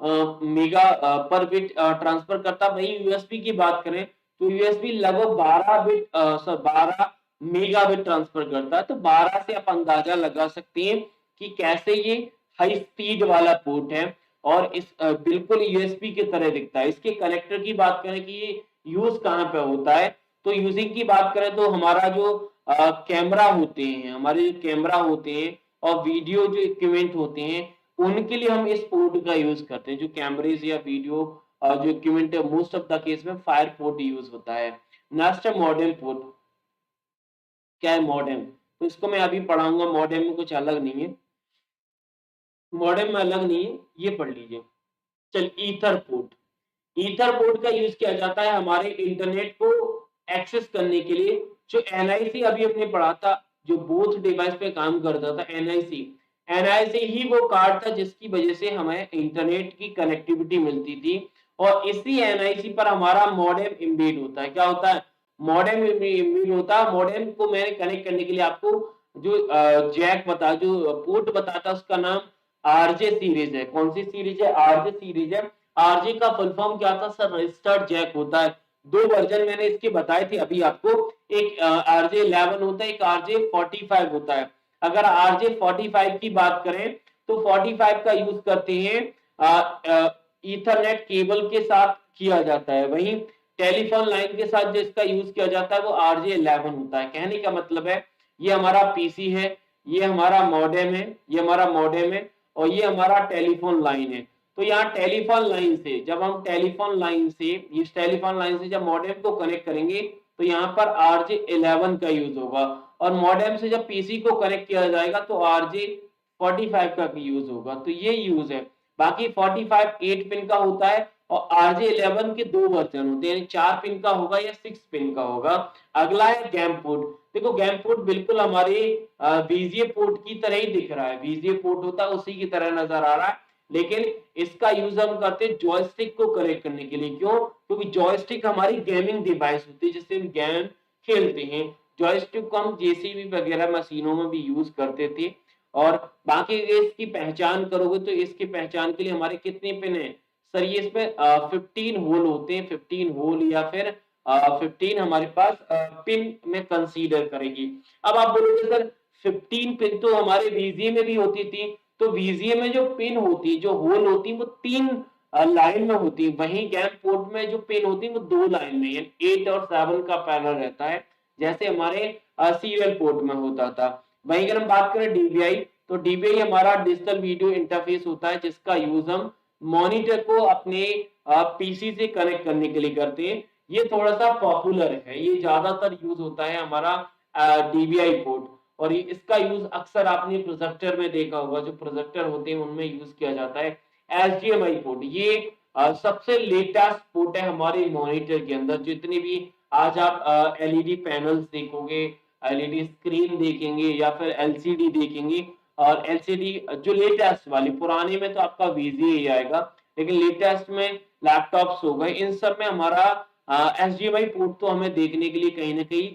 मेगा पर बिट ट्रांसफर करता। वही यूएसबी की बात करें तो यूएसबी लगभग 12 बिट 12 मेगा बिट ट्रांसफर करता है। तो 12 से आप अंदाजा लगा सकते हैं कि कैसे ये हाई स्पीड वाला पोर्ट है, और इस बिल्कुल यूएसबी की तरह दिखता है। इसके कनेक्टर की बात करें कि ये यूज कहाँ पे होता है, तो यूजिंग की बात करें तो हमारा जो कैमरा होते हैं, हमारे जो कैमरा होते हैं और वीडियो जो इक्विपमेंट होते हैं, उनके लिए हम इस पोर्ट का यूज करते हैं। जो कैमरेज या वीडियो जो इक्विपमेंट है, मोस्ट ऑफ द केस में फायर पोर्ट यूज होता है। नेक्स्ट है मॉडेम पोर्ट। क्या है मॉडेम? तो इसको मैं अभी पढ़ाऊंगा। मॉडेम में कुछ अलग नहीं है, मॉडेम में अलग नहीं है, ये पढ़ लीजिए। चल ईथर पोर्ट। ईथर पोर्ट का यूज किया जाता है हमारे इंटरनेट को एक्सेस करने के लिए। जो एनआईसी अभी हमने पढ़ा था, जो बोथ डिवाइस पे काम करता था, एनआईसी, एनआईसी ही वो कार्ड था जिसकी वजह से हमें इंटरनेट की कनेक्टिविटी मिलती थी। और इसी एनआईसी पर हमारा मॉडेम इम्बेड होता है। क्या होता है? मॉडेम इम्बेड होता है। मॉडेम को मैंने कनेक्ट करने के लिए आपको जो जैक बता, जो पोर्ट बताता, उसका नाम आरजे सीरीज है। कौन सी सीरीज है? आरजे सीरीज है। आरजे का फुल फॉर्म क्या था सर? रजिस्टर्ड जैक होता है। दो वर्जन मैंने इसके बताए थे अभी आपको, एक आरजे 11 होता है, एक आरजे 45 होता है। अगर आरजे 45 की बात करें तो 45 का यूज करते हैं ईथरनेट केबल के साथ किया जाता है। वहीं टेलीफोन लाइन के साथ जिसका यूज किया जाता है वो आरजे 11 होता है। कहने का मतलब है ये हमारा पीसी है, ये हमारा मॉडेम है, ये हमारा मॉडेम है, और ये हमारा टेलीफोन लाइन है। तो यहाँ टेलीफोन लाइन से जब हम टेलीफोन लाइन से इस टेलीफोन लाइन से जब मॉडेम को कनेक्ट करेंगे तो यहाँ पर आरजे 11 का यूज होगा, और मॉडेम से जब पीसी को कनेक्ट किया जाएगा तो आरजे 45 का यूज होगा। तो ये यूज है। बाकी 45 8 पिन का होता है, और आरजे 11 के दो वर्जन होते हैं, 4 पिन का होगा या 6 पिन का होगा। अगला है गैम पोर्ट। देखो गैम पोर्ट बिल्कुल हमारे वीजीए पोर्ट की तरह ही दिख रहा है। वीजीए पोर्ट होता है उसी की तरह नजर आ रहा है, लेकिन इसका यूज हम करते हैं जॉयस्टिक को कनेक्ट करने के लिए। क्यों? क्योंकि जॉयस्टिक हमारी गेमिंग डिवाइस होती है जिससे हम गेम खेलते हैं। जॉयस्टिक को हम जेसीबी वगैरह मशीनों में भी यूज करते थे। और बाकी इसकी पहचान करोगे तो इसकी पहचान के लिए हमारे कितने पिन है सर? ये इसमें 15 होल होते हैं, 15 होल या फिर 15 हमारे पास पिन में कंसीडर करेगी। अब आप बोलोगे सर 15 पिन तो हमारे वीजीए में भी होती थी। तो वीजीए में जो पिन होती, जो होल होती, वो 3 लाइन में होती। वहीं गैम पोर्ट में जो पिन होती वो 2 लाइन में, यानी 8 और 7 का पैनल रहता है, जैसे हमारे सीरियल पोर्ट में होता था। वहीं अगर हम बात करें डीवीआई, तो डीवीआई हमारा डिजिटल वीडियो इंटरफेस होता है जिसका यूज हम मॉनिटर को अपने पीसी से कनेक्ट करने के लिए करते हैं। ये थोड़ा सा पॉपुलर है, ये ज्यादातर यूज होता है हमारा डीवीआई पोर्ट। और इसका यूज अक्सर आपने प्रोजेक्टर में देखा होगा, जो प्रोजेक्टर होते हैं उनमें यूज किया जाता है। एचडीएमआई पोर्ट ये सबसे लेटेस्ट पोर्ट है हमारे मॉनिटर के अंदर। जितने भी आज आप एलईडी पैनल्स देखोगे, एलईडी स्क्रीन देखेंगे या फिर एलसीडी देखेंगे, और एलसीडी जो लेटेस्ट वाली, पुराने में तो आपका वीजीए ही आएगा, लेकिन लेटेस्ट में लैपटॉप्स हो गए, इन सब में हमारा एचडीएमआई पोर्ट तो हमें देखने के लिए कहीं ना कहीं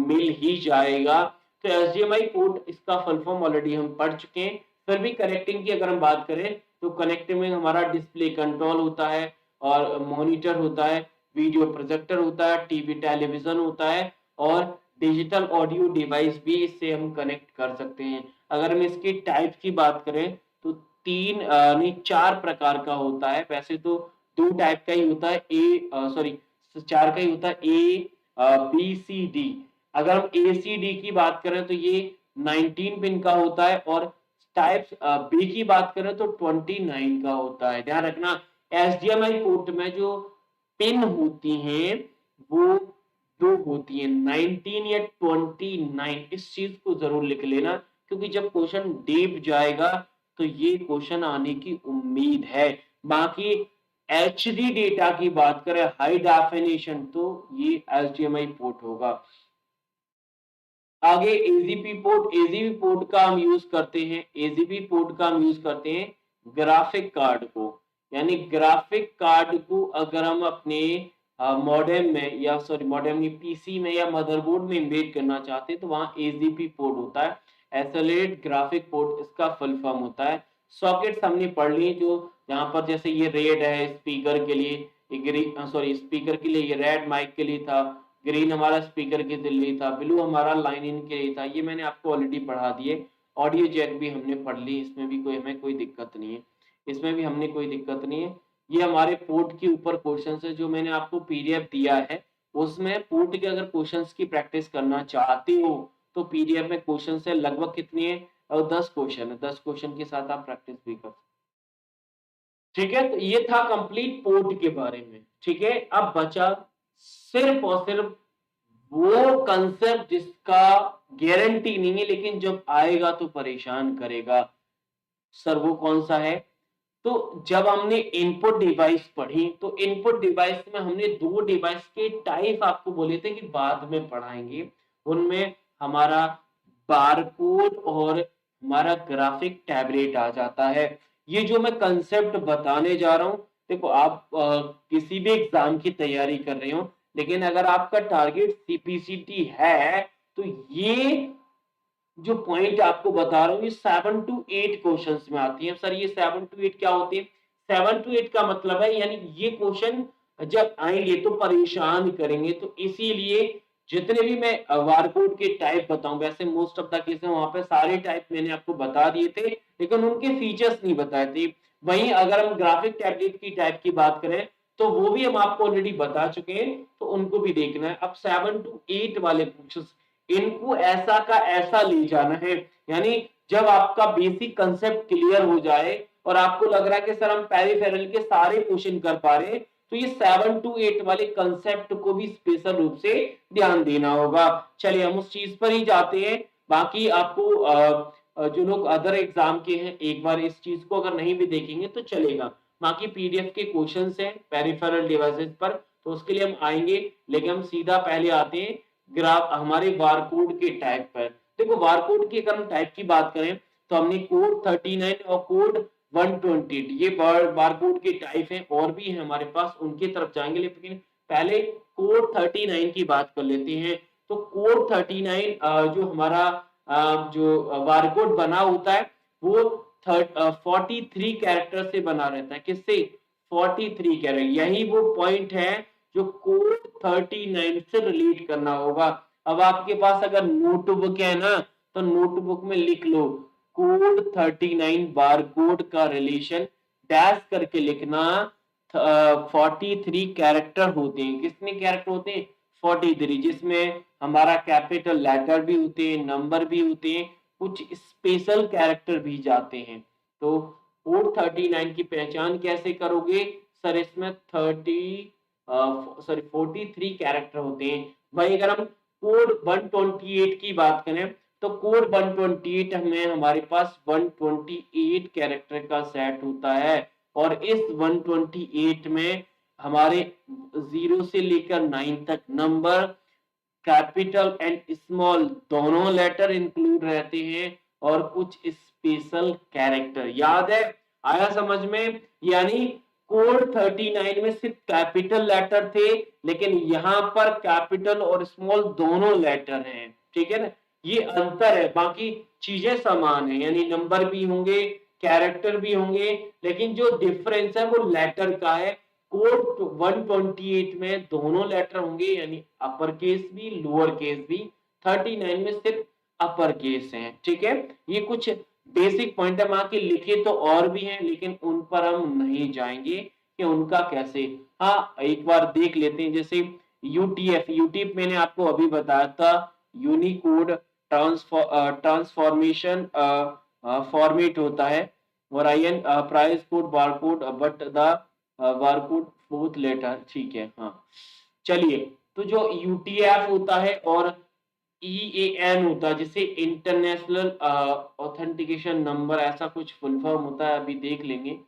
मिल ही जाएगा। तो एचडीएमआई पोर्ट इसका फुल फॉर्म ऑलरेडी हम पढ़ चुके हैं। फिर भी कनेक्टिंग की अगर हम बात करें तो कनेक्टिंग में हमारा डिस्प्ले कंट्रोल होता है, और मॉनिटर होता है, वीडियो प्रोजेक्टर होता है, टीवी टेलीविजन होता है, और डिजिटल ऑडियो डिवाइस भी इससे हम कनेक्ट कर सकते हैं। अगर हम इसकी टाइप की बात करें तो तीन नहीं 4 प्रकार का होता है। वैसे तो 2 टाइप का ही होता है, सॉरी 4 का ही होता है, ए बी सी डी। अगर हम ए सी डी की बात करें तो ये 19 पिन का होता है, और टाइप बी की बात करें तो 29 का होता है। ध्यान रखना एचडीएमआई पोर्ट में जो पिन होती हैं वो 2 होती हैं, 19 या 29। इस चीज को जरूर लिख लेना, क्योंकि जब क्वेश्चन डीप जाएगा तो ये क्वेश्चन आने की उम्मीद है। बाकी एचडी डेटा की बात करें, हाई डेफिनेशन, तो ये एचडीएमआई पोर्ट होगा। आगे एजीपी पोर्ट, एजीपी पोर्ट का हम यूज करते हैं, एजीपी पोर्ट का हम यूज करते हैं ग्राफिक कार्ड को। यानी ग्राफिक कार्ड को अगर हम अपने मॉडेम में, या सॉरी मॉडेम नहीं, पीसी में या मदरबोर्ड में इम्बेड करना चाहते हैं तो वहां एजीपी पोर्ट होता है। एक्सेलेरेट ग्राफिक पोर्ट इसका फुल फॉर्म होता है। सॉकेट्स हमने पढ़ ली, जो यहाँ पर जैसे ये रेड है स्पीकर के लिए, सॉरी स्पीकर के लिए, ये रेड माइक के लिए था, ग्रीन हमारा स्पीकर के लिए था, ब्लू हमारा लाइन इन के लिए था। ये मैंने आपको ऑलरेडी पढ़ा दिए। ऑडियो जैक भी हमने पढ़ ली, इसमें भी हमें कोई दिक्कत नहीं है, इसमें भी हमने कोई दिक्कत नहीं है। ये हमारे पोर्ट के ऊपर क्वेश्चन है जो मैंने आपको पीडीएफ दिया है, उसमें पोर्ट के अगर क्वेश्चंस की प्रैक्टिस करना चाहते हो तो पीडीएफ में क्वेश्चन है लगभग कितने हैं, और 10 क्वेश्चन है। 10 क्वेश्चन के साथ आप प्रैक्टिस भी कर सकते। ठीक है, तो ये था कंप्लीट पोर्ट के बारे में। ठीक है, अब बचा सिर्फ और सिर्फ वो कंसेप्ट जिसका गारंटी नहीं है, लेकिन जब आएगा तो परेशान करेगा। सर वो कौन सा है? तो जब हमने इनपुट डिवाइस पढ़ी तो इनपुट डिवाइस में हमने 2 डिवाइस के टाइप आपको बोले थे कि बाद में पढ़ाएँगे। उनमें हमारा बारकोड और हमारा ग्राफिक टैबलेट आ जाता है। ये जो मैं कांसेप्ट बताने जा रहा हूँ, देखो आप किसी भी एग्ज़ाम की तैयारी कर रहे हो, लेकिन अगर आपका टारगेट सीपीसीटी है, तो ये जो पॉइंट आपको बता रहा हूँ ये 7 टू 8 क्वेश्चंस में आती है। सर ये 7 टू 8 क्या होती है? 7 टू 8 का मतलब है यानी ये क्वेश्चन जब आएँगे तो परेशान करेंगे। तो इसीलिए जितने भी मैं बारकोड के टाइप बताऊँ, वैसे मोस्ट ऑफ द केस में वहाँ पे सारे टाइप मैंने आपको बता दिए थे, लेकिन उनके फीचर्स नहीं बताए थे। वहीं अगर हम ग्राफिक टैबलेट की टाइप की बात करें, तो वो भी हम आपको ऑलरेडी बता चुके हैं, तो उनको भी देखना है। अब 7 टू 8 वाले क्वेश्चंस इनको ऐसा का ऐसा ले जाना है, यानी जब आपका बेसिक कांसेप्ट क्लियर हो जाए और आपको लग रहा है कि सर हम पेरिफेरल के सारे क्वेश्चन कर पा रहे हैं, तो ये 7 टू 8 वाले कांसेप्ट को भी स्पेशल रूप से ध्यान देना होगा। चलिए हम उस चीज पर ही जाते हैं। बाकी आपको जो लोग अदर एग्जाम के हैं एक बार इस चीज को अगर नहीं भी देखेंगे तो चलेगा। बाकी पीडीएफ के क्वेश्चंस हैं पेरिफेरल डिवाइसेस पर, तो उसके लिए हम आएंगे, लेकिन हम सीधा पहले आते हैं ग्राफ हमारे बारकोड के टाइप पर। देखो बारकोड की अगर हम टाइप की बात करें तो हमने कोड 39 और कोड 128 ये बारकोड के टाइप हैं, और भी हैं हमारे पास, उनकी तरफ जाएंगे, लेकिन पहले कोड 39 की बात कर लेते हैं। तो कोड 39 जो हमारा जो बारकोड बना होता है वो 43 कैरेक्टर से बना रहता है। किससे? 43 कैरेक्टर। यही वो पॉइंट है जो कोड 39 से रिलेट करना होगा। अब आपके पास अगर नोटबुक है ना, तो नोटबुक में लिख लो कोड 39 बारकोड का रिलेशन डैश करके लिखना। 43 कैरेक्टर होते हैं। कितने कैरेक्टर होते हैं? 43, जिसमें हमारा कैपिटल लेटर भी होते हैं, नंबर भी होते हैं, कुछ स्पेशल कैरेक्टर भी जाते हैं। तो कोड 39 की पहचान कैसे करोगे? सर इसमें 43 कैरेक्टर होते हैं। वही अगर हम कोड 128 की बात करें तो कोड 128 में हमारे पास 128 कैरेक्टर का सेट होता है, और इस 128 में हमारे 0 से लेकर 9 तक नंबर, कैपिटल एंड स्मॉल दोनों लेटर इंक्लूड रहते हैं, और कुछ स्पेशल कैरेक्टर। याद है? आया समझ में? यानी कोड 39 में सिर्फ कैपिटल लेटर थे, लेकिन यहाँ पर कैपिटल और स्मॉल दोनों लेटर हैं। ठीक है ना? ये अंतर है, बाकी चीजें समान है, यानी नंबर भी होंगे, कैरेक्टर भी होंगे, लेकिन जो डिफरेंस है वो लेटर का है। कोड 128 में दोनों लेटर होंगे, यानी अपर केस भी लोअर केस भी। 39 में सिर्फ अपर केस है। ठीक है? ये कुछ बेसिक पॉइंट है, वहां के लिखे तो और भी हैं, लेकिन उन पर हम नहीं जाएंगे कि उनका कैसे। हाँ एक बार देख लेते हैं, जैसे यूटीएफ। यूटीएफ मैंने आपको अभी बताया था, यूनिकोड ट्रांसफॉर्मेशन फॉर्मेट होता है, और IN price code barcode but the barcode fourth letter. ठीक है? हाँ चलिए, तो जो यूटीएफ होता है और ईएएन होता है, जिसे इंटरनेशनल ऑथेंटिकेशन नंबर ऐसा कुछ फुल फॉर्म होता है, अभी देख लेंगे।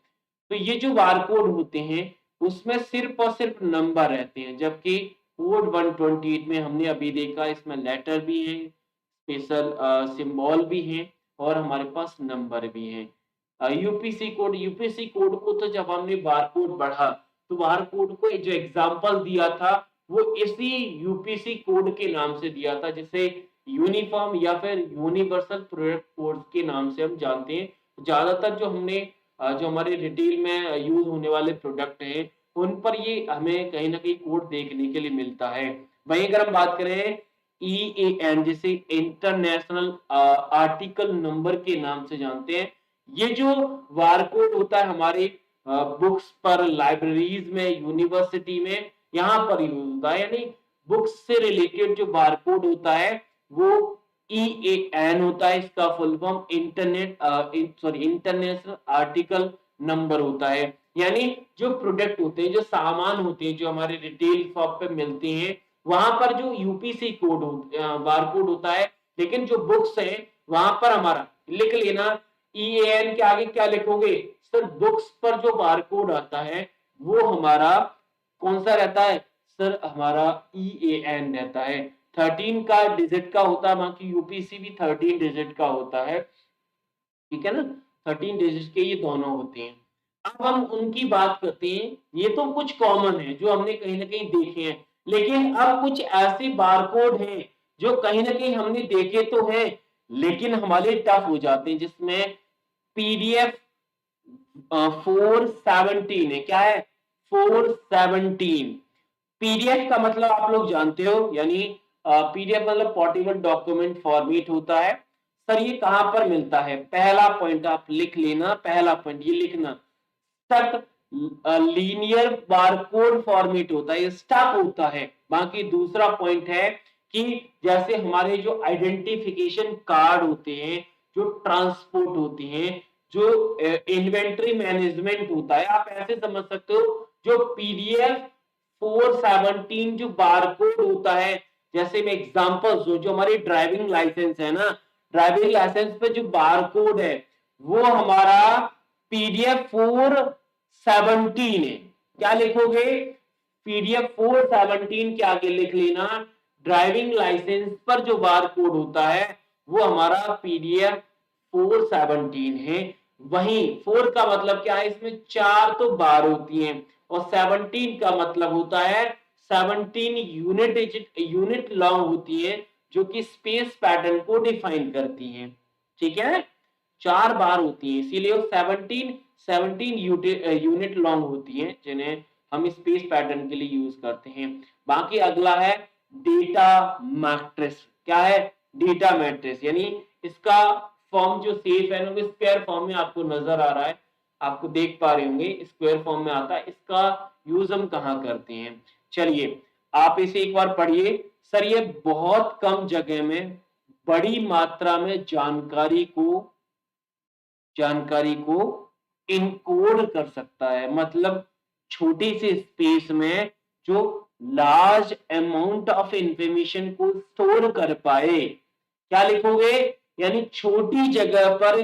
तो ये जो बारकोड होते हैं उसमें सिर्फ और सिर्फ नंबर रहते हैं, जबकि कोड 128 में हमने अभी देखा इसमें लेटर भी हैं, स्पेशल सिंबल भी हैं, और हमारे पास नंबर भी हैं। यूपीसी कोड को तो जब हमने बारकोड पढ़ा तो बारकोड को जो एग्जांपल दिया था वो इसी यूपीसी कोड के नाम से दिया था, जिसे यूनिफॉर्म या फिर यूनिवर्सल प्रोडक्ट कोड के नाम से हम जानते हैं। ज्यादातर जो हमने जो हमारे रिटेल में यूज होने वाले प्रोडक्ट हैं उन पर ये हमें कहीं ना कहीं कोड देखने के लिए मिलता है। वहीं अगर हम बात करें ईएएन, जिसे इंटरनेशनल आर्टिकल नंबर के नाम से जानते हैं, ये जो बारकोड होता है हमारे बुक्स पर, लाइब्रेरीज में, यूनिवर्सिटी में, यहाँ पर यूज होता है। यानी बुक्स से रिलेटेड जो बारकोड होता है वो ईएएन होता है, इसका full form international article number होता है। यानी जो प्रोडक्ट होते हैं, जो सामान होते हैं, जो हमारे रिटेल शॉप पे मिलते हैं, वहां पर जो यूपीसी कोड बारकोड होता है, लेकिन जो बुक्स है वहां पर हमारा लिख लेना ईएएन के आगे क्या लिखोगे? सर बुक्स पर जो बारकोड आता है वो हमारा कौन सा रहता है सर, हमारा EAN रहता है, 13 का डिजिट का होता है, बाकी यूपीसी भी 13 डिजिट का होता है, ठीक है ना, 13 डिजिट के ये दोनों होते हैं। अब हम उनकी बात करते हैं, ये तो कुछ कॉमन है जो हमने कहीं ना कहीं देखे हैं, लेकिन अब कुछ ऐसे बारकोड हैं जो कहीं ना कहीं हमने देखे तो हैं लेकिन हमारे टफ हो जाते हैं, जिसमें पीडीएफ 417 है, क्या है 417। पीडीएफ का मतलब आप लोग जानते हो, यानी पीडीएफ मतलब पोर्टेबल डॉक्यूमेंट फॉर्मेट होता है। सर ये कहां पर मिलता है, पहला पॉइंट आप लिख लेना, पहला पॉइंट ये लिखना, स्टक लीनियर बारकोड फॉर्मेट होता है, ये स्टक होता है। बाकी दूसरा पॉइंट है कि जैसे हमारे जो आइडेंटिफिकेशन कार्ड होते हैं, जो ट्रांसपोर्ट होते हैं, जो इन्वेंट्री मैनेजमेंट होता है, आप ऐसे समझ सकते हो, जो पीडीएफ 417 जो बारकोड होता है, जैसे मैं एग्जांपल्स जो हमारी ड्राइविंग लाइसेंस है ना, ड्राइविंग लाइसेंस पे जो बारकोड है वो हमारा पीडीएफ 417 है। क्या लिखोगे, पीडीएफ 417 के आगे लिख लेना, ड्राइविंग लाइसेंस पर जो बारकोड होता है वो हमारा पीडीएफ 417 है। वहीं 4 का मतलब क्या है, इसमें 4 तो बार होती हैं, और 17 का मतलब होता है 17 यूनिट लॉन्ग होती है, जो कि स्पेस पैटर्न को डिफाइन करती हैं, ठीक है, 4 बार होती हैं, इसीलिए वो 17 यूनिट लॉन्ग होती हैं, जिन्हें हम स्पेस पैटर्न के लिए यूज करते हैं। बाकी अगला है डेटा मैट्रिक्स। क्या है, डेटा मैट्रिक्स, यानी इसका फॉर्म जो सेफ है ना, स्क्वायर फॉर्म में आपको नजर आ रहा है, आपको देख पा रहे होंगे, स्क्वायर फॉर्म में आता है, इसका यूज हम कहाँ करते हैं। चलिए आप इसे एक बार पढ़िए। सर ये बहुत कम जगह में बड़ी मात्रा में जानकारी को इनकोड कर सकता है, मतलब छोटी सी स्पेस में जो लार्ज अमाउंट ऑफ इंफॉर्मेशन को स्टोर कर पाए। क्या लिखोगे, यानी छोटी जगह पर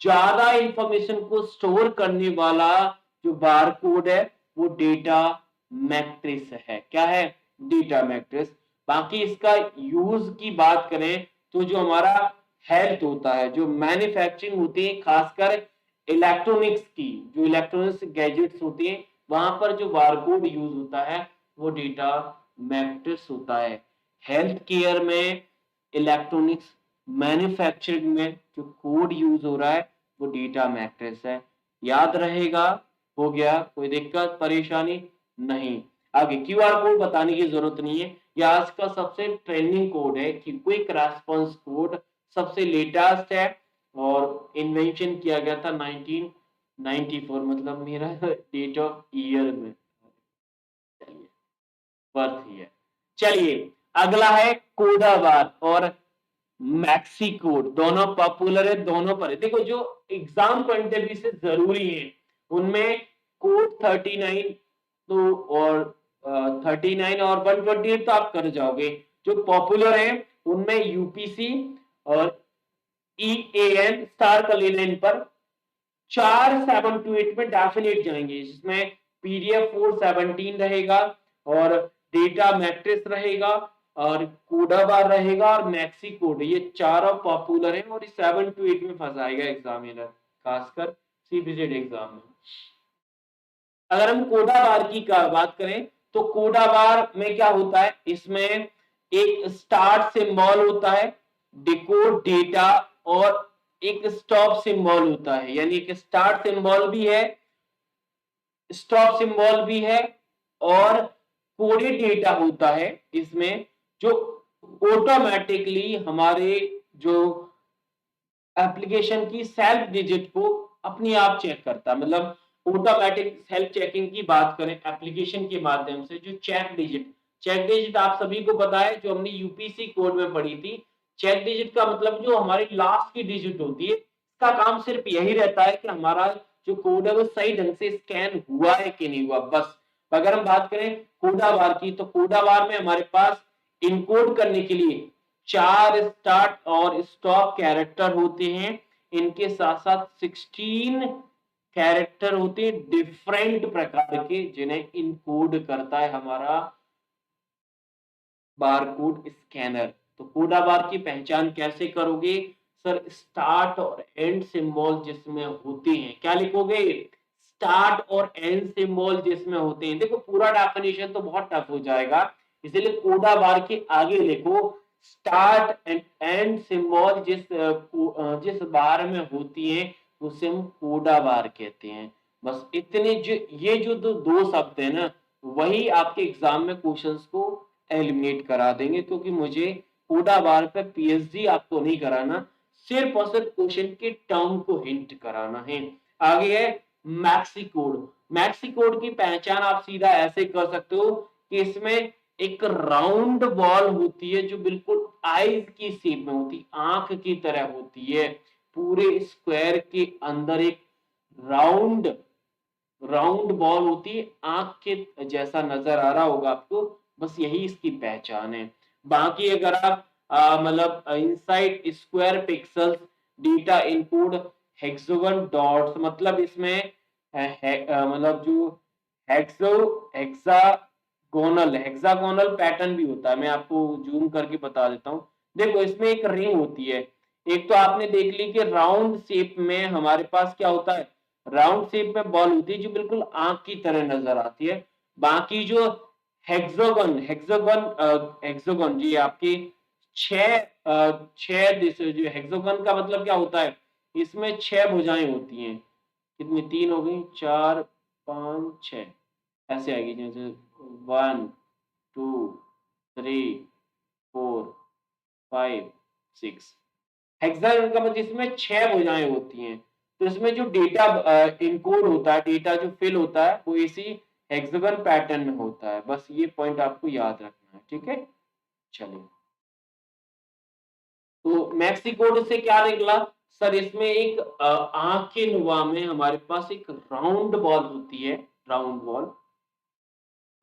ज्यादा इंफॉर्मेशन को स्टोर करने वाला जो बारकोड है वो डेटा मैट्रिक्स है। क्या है, डेटा मैट्रिक्स। बाकी इसका यूज की बात करें तो जो हमारा हेल्थ होता है, जो मैन्युफैक्चरिंग होती है, खासकर इलेक्ट्रॉनिक्स की, जो इलेक्ट्रॉनिक्स गैजेट्स होते हैं, वहां पर जो बारकोड यूज होता है वो डेटा मैट्रिक्स होता है। हेल्थ केयर में, इलेक्ट्रॉनिक्स मैन्युफैक्चरिंग में जो कोड यूज हो रहा है वो डेटा मैट्रिक्स है। याद रहेगा, हो गया, कोई दिक्कत परेशानी नहीं। आगे क्यूआर कोड बताने की जरूरत नहीं है, यह आज का सबसे ट्रेंडिंग कोड है कि क्विक रेस्पॉन्स कोड सबसे लेटेस्ट है और इन्वेंशन किया गया था 1994, मतलब मेरा डेट ऑफ ईयर में, चलिए बर्थ ईयर। चलिए अगला है कोडाबार और मैक्सी कोड, दोनों पॉपुलर है, दोनों पर है। देखो जो एग्जाम पॉइंट ऑफ व्यू से जरूरी है उनमें कोड 39 तो और 39 और 128 तो आप कर जाओगे। जो पॉपुलर है उनमें यूपीसी और EAN स्टार का लेना इन पर, 4728 में डेफिनेट जाएंगे, जिसमें पीडीएफ 417 रहेगा और डेटा मैट्रिक्स रहेगा और कोडाबार रहेगा और मैक्सी कोड, ये चारों पॉपुलर हैं और ये 7 to 8 में फंसाएगा एग्जामिनर, खासकर सीबीजेड एग्जाम में। अगर हम कोडाबार की बात करें तो कोडाबार में क्या होता है, इसमें एक स्टार्ट सिंबल होता है, डिकोड डेटा और एक स्टॉप सिंबल होता है, यानी एक स्टार्ट सिंबल भी है, स्टॉप सिंबल भी है और कोडेड डेटा होता है इसमें, जो ऑटोमेटिकली हमारे जो एप्लीकेशन की सेल्फ डिजिट को अपने आप चेक करता है। मतलब ऑटोमेटिक सेल्फ चेकिंग की बात करें एप्लीकेशन के माध्यम से, जो चेक डिजिट आप सभी को पता है, जो हमने यूपीसी कोड में पढ़ी थी। चेक डिजिट का मतलब जो हमारी लास्ट की डिजिट होती है, इसका काम सिर्फ यही रहता है कि हमारा जो कोड है वो सही ढंग से स्कैन हुआ है कि नहीं हुआ, बस। अगर हम बात करें कोडाबार की, तो कोडाबार में हमारे पास इनकोड करने के लिए 4 स्टार्ट और स्टॉप कैरेक्टर होते हैं, इनके साथ साथ 16 कैरेक्टर होते हैं डिफरेंट प्रकार के, जिन्हें इनकोड करता है हमारा बारकोड स्कैनर। तो कोडा बार की पहचान कैसे करोगे? सर स्टार्ट और एंड सिंबल जिसमें होते हैं, क्या लिखोगे? स्टार्ट और एंड सिंबल जिसमें होते हैं। देखो पूरा डेफिनेशन तो बहुत टफ हो जाएगा, इसलिए कोडा बार के आगे लिखो स्टार्ट एंड एंड सिंबल जिस बार में होती है उसे हम कोडा बार कहते हैं। बस इतने ये जो दो शब्द है ना, वही आपके एग्जाम में क्वेश्चंस को एलिमिनेट करा देंगे, क्योंकि मुझे कोडा बार पे पीएचडी आपको नहीं कराना, सिर्फ और सिर्फ क्वेश्चन के टर्म को हिंट कराना है। आगे है मैक्सी कोड। मैक्सी कोड की पहचान आप सीधा ऐसे कर सकते हो कि इसमें एक राउंड बॉल होती है जो बिल्कुल आईज की शेप में होती है, आंख की तरह होती है। पूरे स्क्वायर के अंदर एक राउंड राउंड बॉल होती है, आंख के जैसा नजर आ रहा होगा आपको, बस यही इसकी पहचान है। बाकी अगर आप मतलब inside square pixels data encode hexagon dots, मतलब इसमें मतलब जो हेक्सागोनल पैटर्न भी होता है। मैं आपको जूम करके बता देता हूँ। देखो इसमें एक रिंग होती है, एक तो आपने देख ली कि राउंड शेप में हमारे पास क्या होता है, राउंड शेप में बॉल होती है जो बिल्कुल आंख की तरह नजर आती है। बाकी जो हेक्सागोन जी आपकी छह जो हेक्सागोन का मतलब क्या होता है, इसमें छह भुजाएं होती हैं। कितनी, तीन हो गई, चार पांच छह, ऐसे आएगी जैसे 1 2 3 4 5 6। हेक्सागोन का मतलब इसमें छह भुजाएं होती हैं, तो इसमें जो डेटा इनकोड होता है, डेटा जो फिल होता है वो इसी हेक्सागोन पैटर्न में होता है। बस ये पॉइंट आपको याद रखना है, ठीक है। चलिए, तो मैक्सी कोड से क्या निकला? सर इसमें एक आंख के नुमा में हमारे पास एक राउंड बॉल होती है, राउंड बॉल,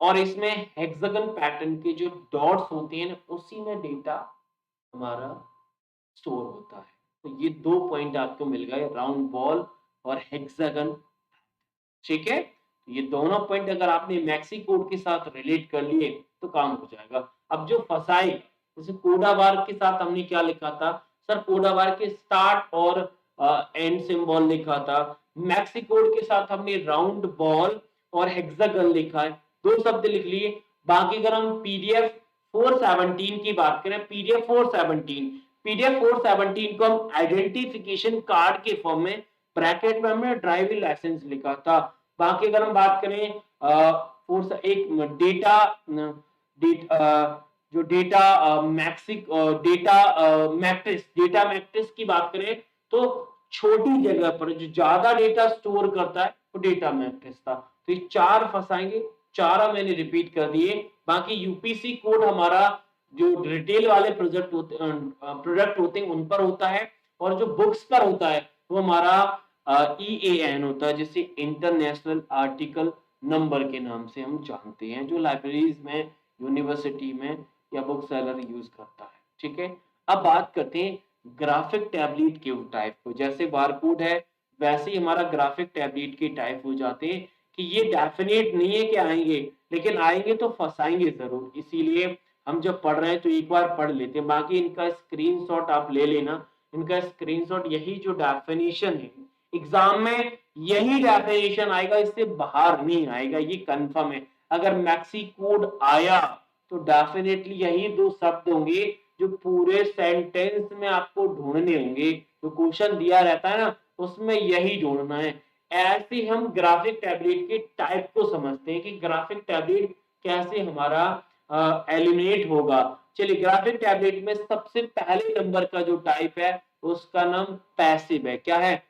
और इसमें हेक्सागन पैटर्न के जो डॉट्स होते हैं ना, उसी में डेटा हमारा स्टोर होता है। तो ये दो पॉइंट आपको मिल गए, राउंड बॉल और हेक्सागन, ठीक है। ये दोनों पॉइंट अगर आपने मैक्सी कोड के साथ रिलेट कर लिए तो काम हो जाएगा। अब जो फसाई, जैसे कोडा बार के साथ हमने क्या लिखा था? सर कोडा बार के स्टार्ट और एंड सिंबल लिखा था। मैक्सी कोड के साथ हमने राउंड बॉल और हेक्सागन लिखा है, दो शब्द लिख लिए। बाकी अगर हम पीडीएफ 417 की बात करें, पीडीएफ 417 को हम आइडेंटिफिकेशन कार्ड के फॉर्म में ब्रैकेट में हमने ड्राइविंग लाइसेंस लिखा था। बाकी अगर हम बात करें एक डेटा जो डेटा मैट्रिक्स की बात करें, तो छोटी जगह पर जो ज्यादा डेटा स्टोर करता है वो डेटा मैट्रिक्स था। तो ये चार फंसाएंगे, चार मैंने रिपीट कर दिए। बाकी यूपीसी कोड हमारा जो रिटेल वाले प्रोडक्ट होते हैं उन पर होता है, और जो बुक्स पर होता है वो हमारा EAN होता है, जिसे इंटरनेशनल आर्टिकल नंबर के नाम से हम जानते हैं, जो लाइब्रेरीज में, यूनिवर्सिटी में या बुक सेलर यूज करता है, ठीक है। अब बात करते हैं ग्राफिक टैबलेट के टाइप को। जैसे बारकोड है वैसे ही हमारा ग्राफिक टैबलेट के टाइप हो जाते हैं, कि ये डेफिनेट नहीं है कि आएंगे, लेकिन आएंगे तो फंसाएंगे जरूर, इसीलिए हम जब पढ़ रहे हैं तो एक बार पढ़ लेते हैं। बाकी इनका स्क्रीनशॉट आप ले लेना, इनका स्क्रीनशॉट, यही जो डेफिनेशन है एग्जाम में यही डेफिनेशन आएगा, इससे बाहर नहीं आएगा, ये कंफर्म है। अगर मैक्सी कोड आया तो डेफिनेटली यही दो शब्द होंगे जो पूरे सेंटेंस में आपको ढूंढने होंगे। जो क्वेश्चन दिया रहता है ना, उसमें यही ढूंढना है। ऐसे हम ग्राफिक टैबलेट के टाइप को समझते हैं कि ग्राफिक टैबलेट कैसे हमारा एलिमिनेट होगा। चलिए, ग्राफिक टैबलेट में सबसे पहले नंबर का जो टाइप है उसका नाम पैसिव है। क्या है?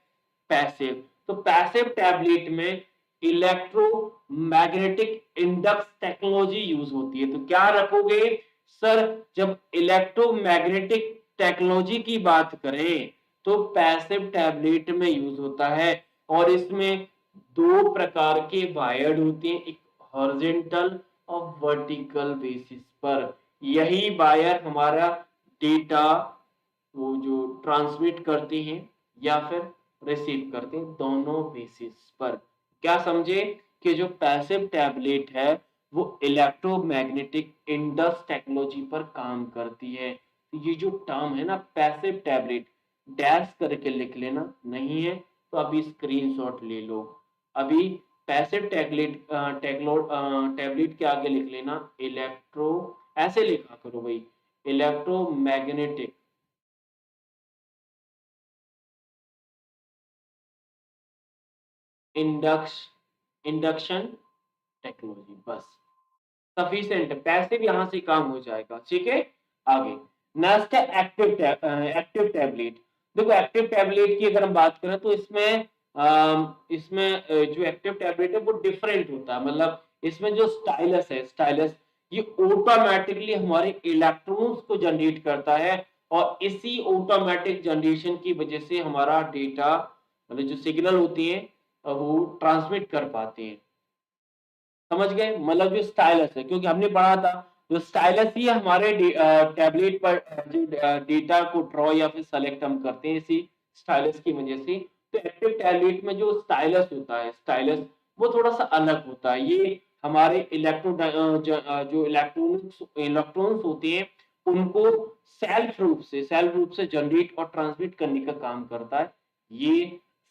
पैसिव। तो पैसिव टैबलेट में इलेक्ट्रोमैग्नेटिक इंडक्स टेक्नोलॉजी यूज होती है। तो क्या रखोगे सर? जब इलेक्ट्रोमैग्नेटिक टेक्नोलॉजी की बात करें तो पैसिव टैबलेट में यूज होता है, और इसमें दो प्रकार के वायर्ड होते हैं, एक हॉरिजॉन्टल और वर्टिकल बेसिस पर। यही वायर हमारा डेटा वो जो ट्रांसमिट करते हैं या फिर रिसीव करते हैं, दोनों बेसिस पर। क्या समझे कि जो पैसिव टैबलेट है वो इलेक्ट्रोमैग्नेटिक इंडस टेक्नोलॉजी पर काम करती है। तो ये जो टर्म है ना पैसिव टैबलेट, डैश करके लिख लेना, नहीं है तो अभी स्क्रीनशॉट ले लो। अभी पैसिव टैबलेट के आगे लिख लेना इलेक्ट्रो, ऐसे लिखा करो भाई, इलेक्ट्रोमैग्नेटिक इंडक्श इंडक्शन टेक्नोलॉजी, बस सफिशिएंट है, पैसिव यहाँ से काम हो जाएगा। ठीक है, आगे नेक्स्ट है एक्टिव टैबलेट। देखो एक्टिव टैबलेट की अगर हम बात करें तो इसमें जो एक्टिव टैबलेट है वो डिफरेंट होता है, मतलब इसमें जो स्टाइलस है, स्टाइलस ये ऑटोमेटिकली हमारे इलेक्ट्रॉन्स को जनरेट करता है और इसी ऑटोमेटिक जनरेशन की वजह से हमारा डेटा, मतलब जो सिग्नल होती है वो ट्रांसमिट कर पाते हैं। समझ गए, मतलब जो स्टाइलस है, क्योंकि हमने पढ़ा था जो स्टाइलस ही हमारे टैबलेट पर जो डेटा को ड्रॉ या फिर सेलेक्ट हम करते हैं इसी स्टाइलस की वजह से। तो एक्टिव टैबलेट में जो स्टाइलस होता है, स्टाइलस वो थोड़ा सा अलग होता है। ये हमारे जो इलेक्ट्रॉन्स होते हैं उनको सेल्फ रूप से जनरेट और ट्रांसमिट करने का काम करता है ये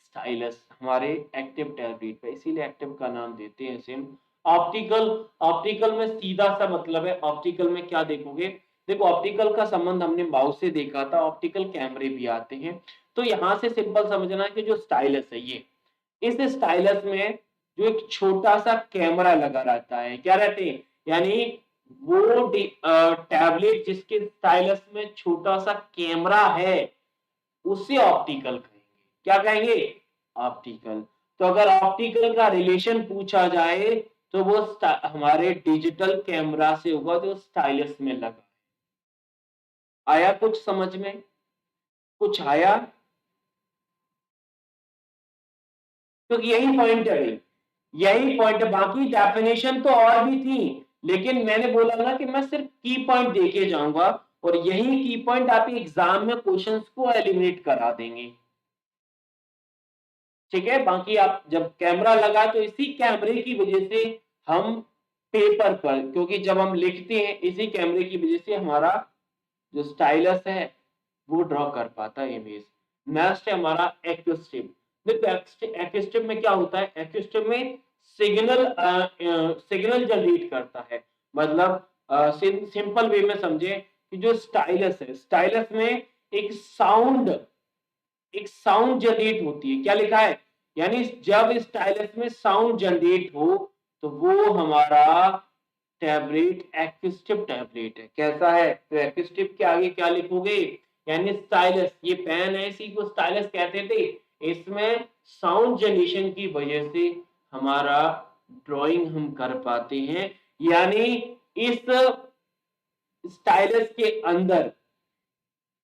स्टाइलस हमारे एक्टिव टैबलेट पे, इसीलिए एक्टिव का नाम देते हैं इसे। ऑप्टिकल, ऑप्टिकल में सीधा सा मतलब है, ऑप्टिकल में क्या देखोगे, देखो ऑप्टिकल का संबंध हमने माउस से देखा था, ऑप्टिकल कैमरे भी आते हैं। तो यहाँ से सिंपल समझना है कि जो स्टाइलस है ये, इस स्टाइलस में जो एक छोटा सा कैमरा लगा रहता है, क्या रहते हैं, यानी वो टैबलेट जिसके स्टाइलस में छोटा सा कैमरा है उसे ऑप्टिकल कहेंगे। क्या कहेंगे, ऑप्टिकल। तो अगर ऑप्टिकल का रिलेशन पूछा जाए तो वो हमारे डिजिटल कैमरा से होगा जो स्टाइलस में लगा। आया कुछ समझ में, कुछ आया, तो यही पॉइंट है भाई, यही पॉइंट है। बाकी डेफिनेशन तो और भी थी, लेकिन मैंने बोला ना कि मैं सिर्फ की पॉइंट देके जाऊंगा और यही की पॉइंट आपके एग्जाम में क्वेश्चंस को एलिमिनेट करा देंगे। ठीक है, बाकी आप जब कैमरा लगा तो इसी कैमरे की वजह से हम पेपर पर, क्योंकि जब हम लिखते हैं इसी कैमरे की वजह से हमारा जो स्टाइलस है वो ड्रॉ कर पाता है इमेज। नेक्स्ट है हमारा एक्विस्टिव। देखो एक्विस्टिव में क्या होता है, एक्विस्टिव में सिग्नल सिग्नल जनरेट करता है, मतलब सिंपल वे में समझे कि जो स्टाइलस है, स्टाइलस में एक साउंड, एक साउंड जनरेट होती है। क्या लिखा है, यानी जब स्टाइलस में साउंड जनरेट हो तो वो हमारा टैबलेट एक्विस्टिव टैबलेट है। कैसा है, तो एक्विस्टिव के आगे क्या लिखोगे, यानी स्टाइलस, ये पेन है इसी को स्टाइलस कहते थे, इसमें साउंड जनरेशन की वजह से हमारा ड्राइंग हम कर पाते हैं। यानी इस स्टाइलस के अंदर,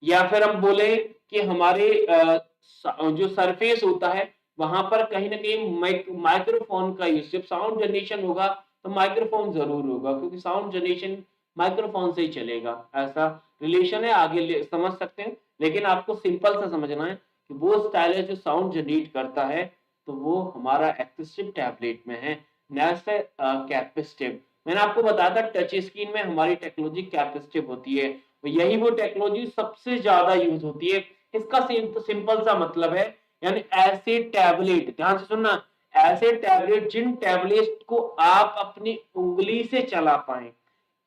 या फिर हम बोले कि हमारे जो सरफेस होता है वहां पर कहीं ना कहीं माइक्रोफोन का यूज, जब साउंड जनरेशन होगा तो माइक्रोफोन जरूर होगा, क्योंकि साउंड जनरेशन माइक्रोफोन से ही चलेगा। ऐसा रिलेशन है, आगे समझ सकते हैं, लेकिन आपको सिंपल सा समझना है कि वो स्टाइलस जो साउंड जनरेट करता है तो वो हमारा एक्विस्टिव टैबलेट में है। नेक्स्ट है कैपेसिटिव। मैंने आपको बताया था टच स्क्रीन में हमारी टेक्नोलॉजी कैपेसिटिव होती है, तो यही वो टेक्नोलॉजी सबसे ज्यादा यूज होती है। इसका सिंपल सा मतलब है, यानी ऐसे टैबलेट, ध्यान से सुनना, ऐसे टैबलेट जिन टैबलेट को आप अपनी उंगली से चला पाए,